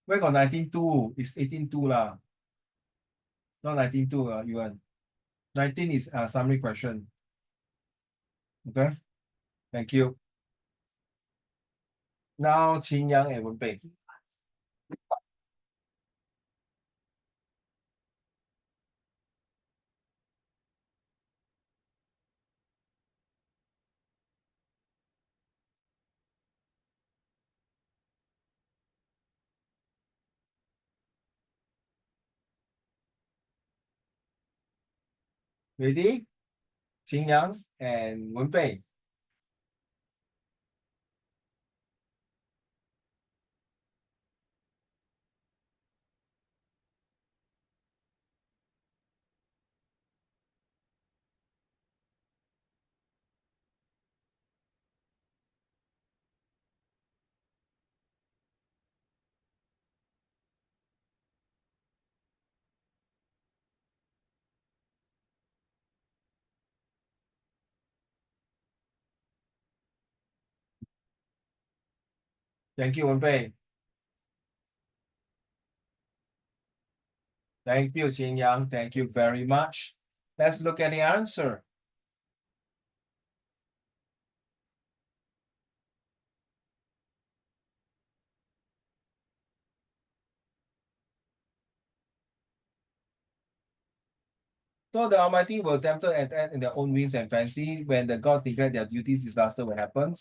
A: Where got 19.2? It's 18.2 lah. Not 19.2, Yuan. 19 is a summary question. Okay. Thank you. Now, Qin Yang and Wenbei. Ready? Qin Yang and Wenbei. Thank you, Wenbei. Thank you, Qin Yang. Thank you very much. Let's look at the answer. So the Almighty will tempter and act in their own wings and fancy when the God declared their duties, disaster will happen.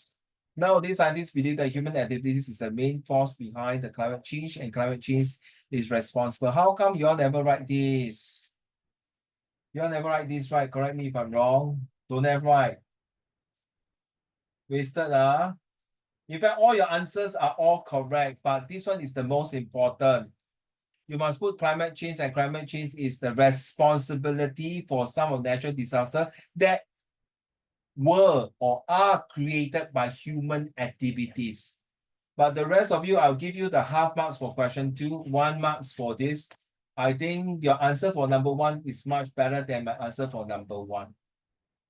A: Nowadays, scientists believe that human activities is the main force behind the climate change, and climate change is responsible. How come you all never write this? You all never write this, right? Correct me if I'm wrong. Don't have right. Wasted, In fact, all your answers are all correct, but this one is the most important. You must put climate change, and climate change is the responsibility for some of natural disaster that were or are created by human activities. But the rest of you, I'll give you the half marks for question 2, 1 marks for this. I think your answer for number 1 is much better than my answer for number 1.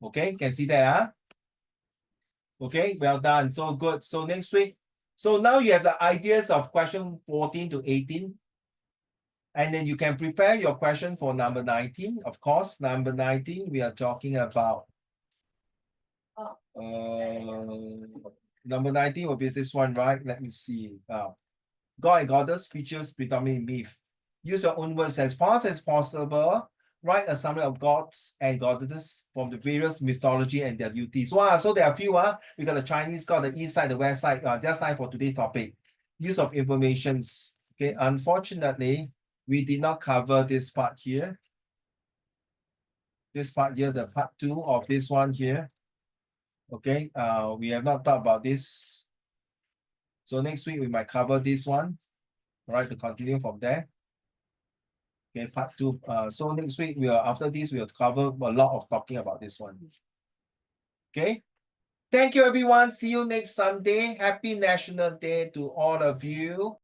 A: Okay, can see that, Okay, well done. So good. So next week. So now you have the ideas of question 14 to 18. And then you can prepare your question for number 19. Of course, number 19, we are talking about number 19 will be this one, right? Let me see. God and Goddess features predominant myth. Use your own words as fast as possible. Write a summary of gods and goddesses from the various mythology and their duties. Wow, so there are a few. We got the Chinese god, the east side, the west side. Just time for today's topic. Use of informations. Okay, unfortunately, we did not cover this part here. This part here, the part 2 of this one here. Okay, we have not talked about this. So next week we might cover this one. All right, to continue from there. Okay, part 2. So next week after this we'll cover a lot of talking about this one. Okay. Thank you, everyone. See you next Sunday. Happy National Day to all of you.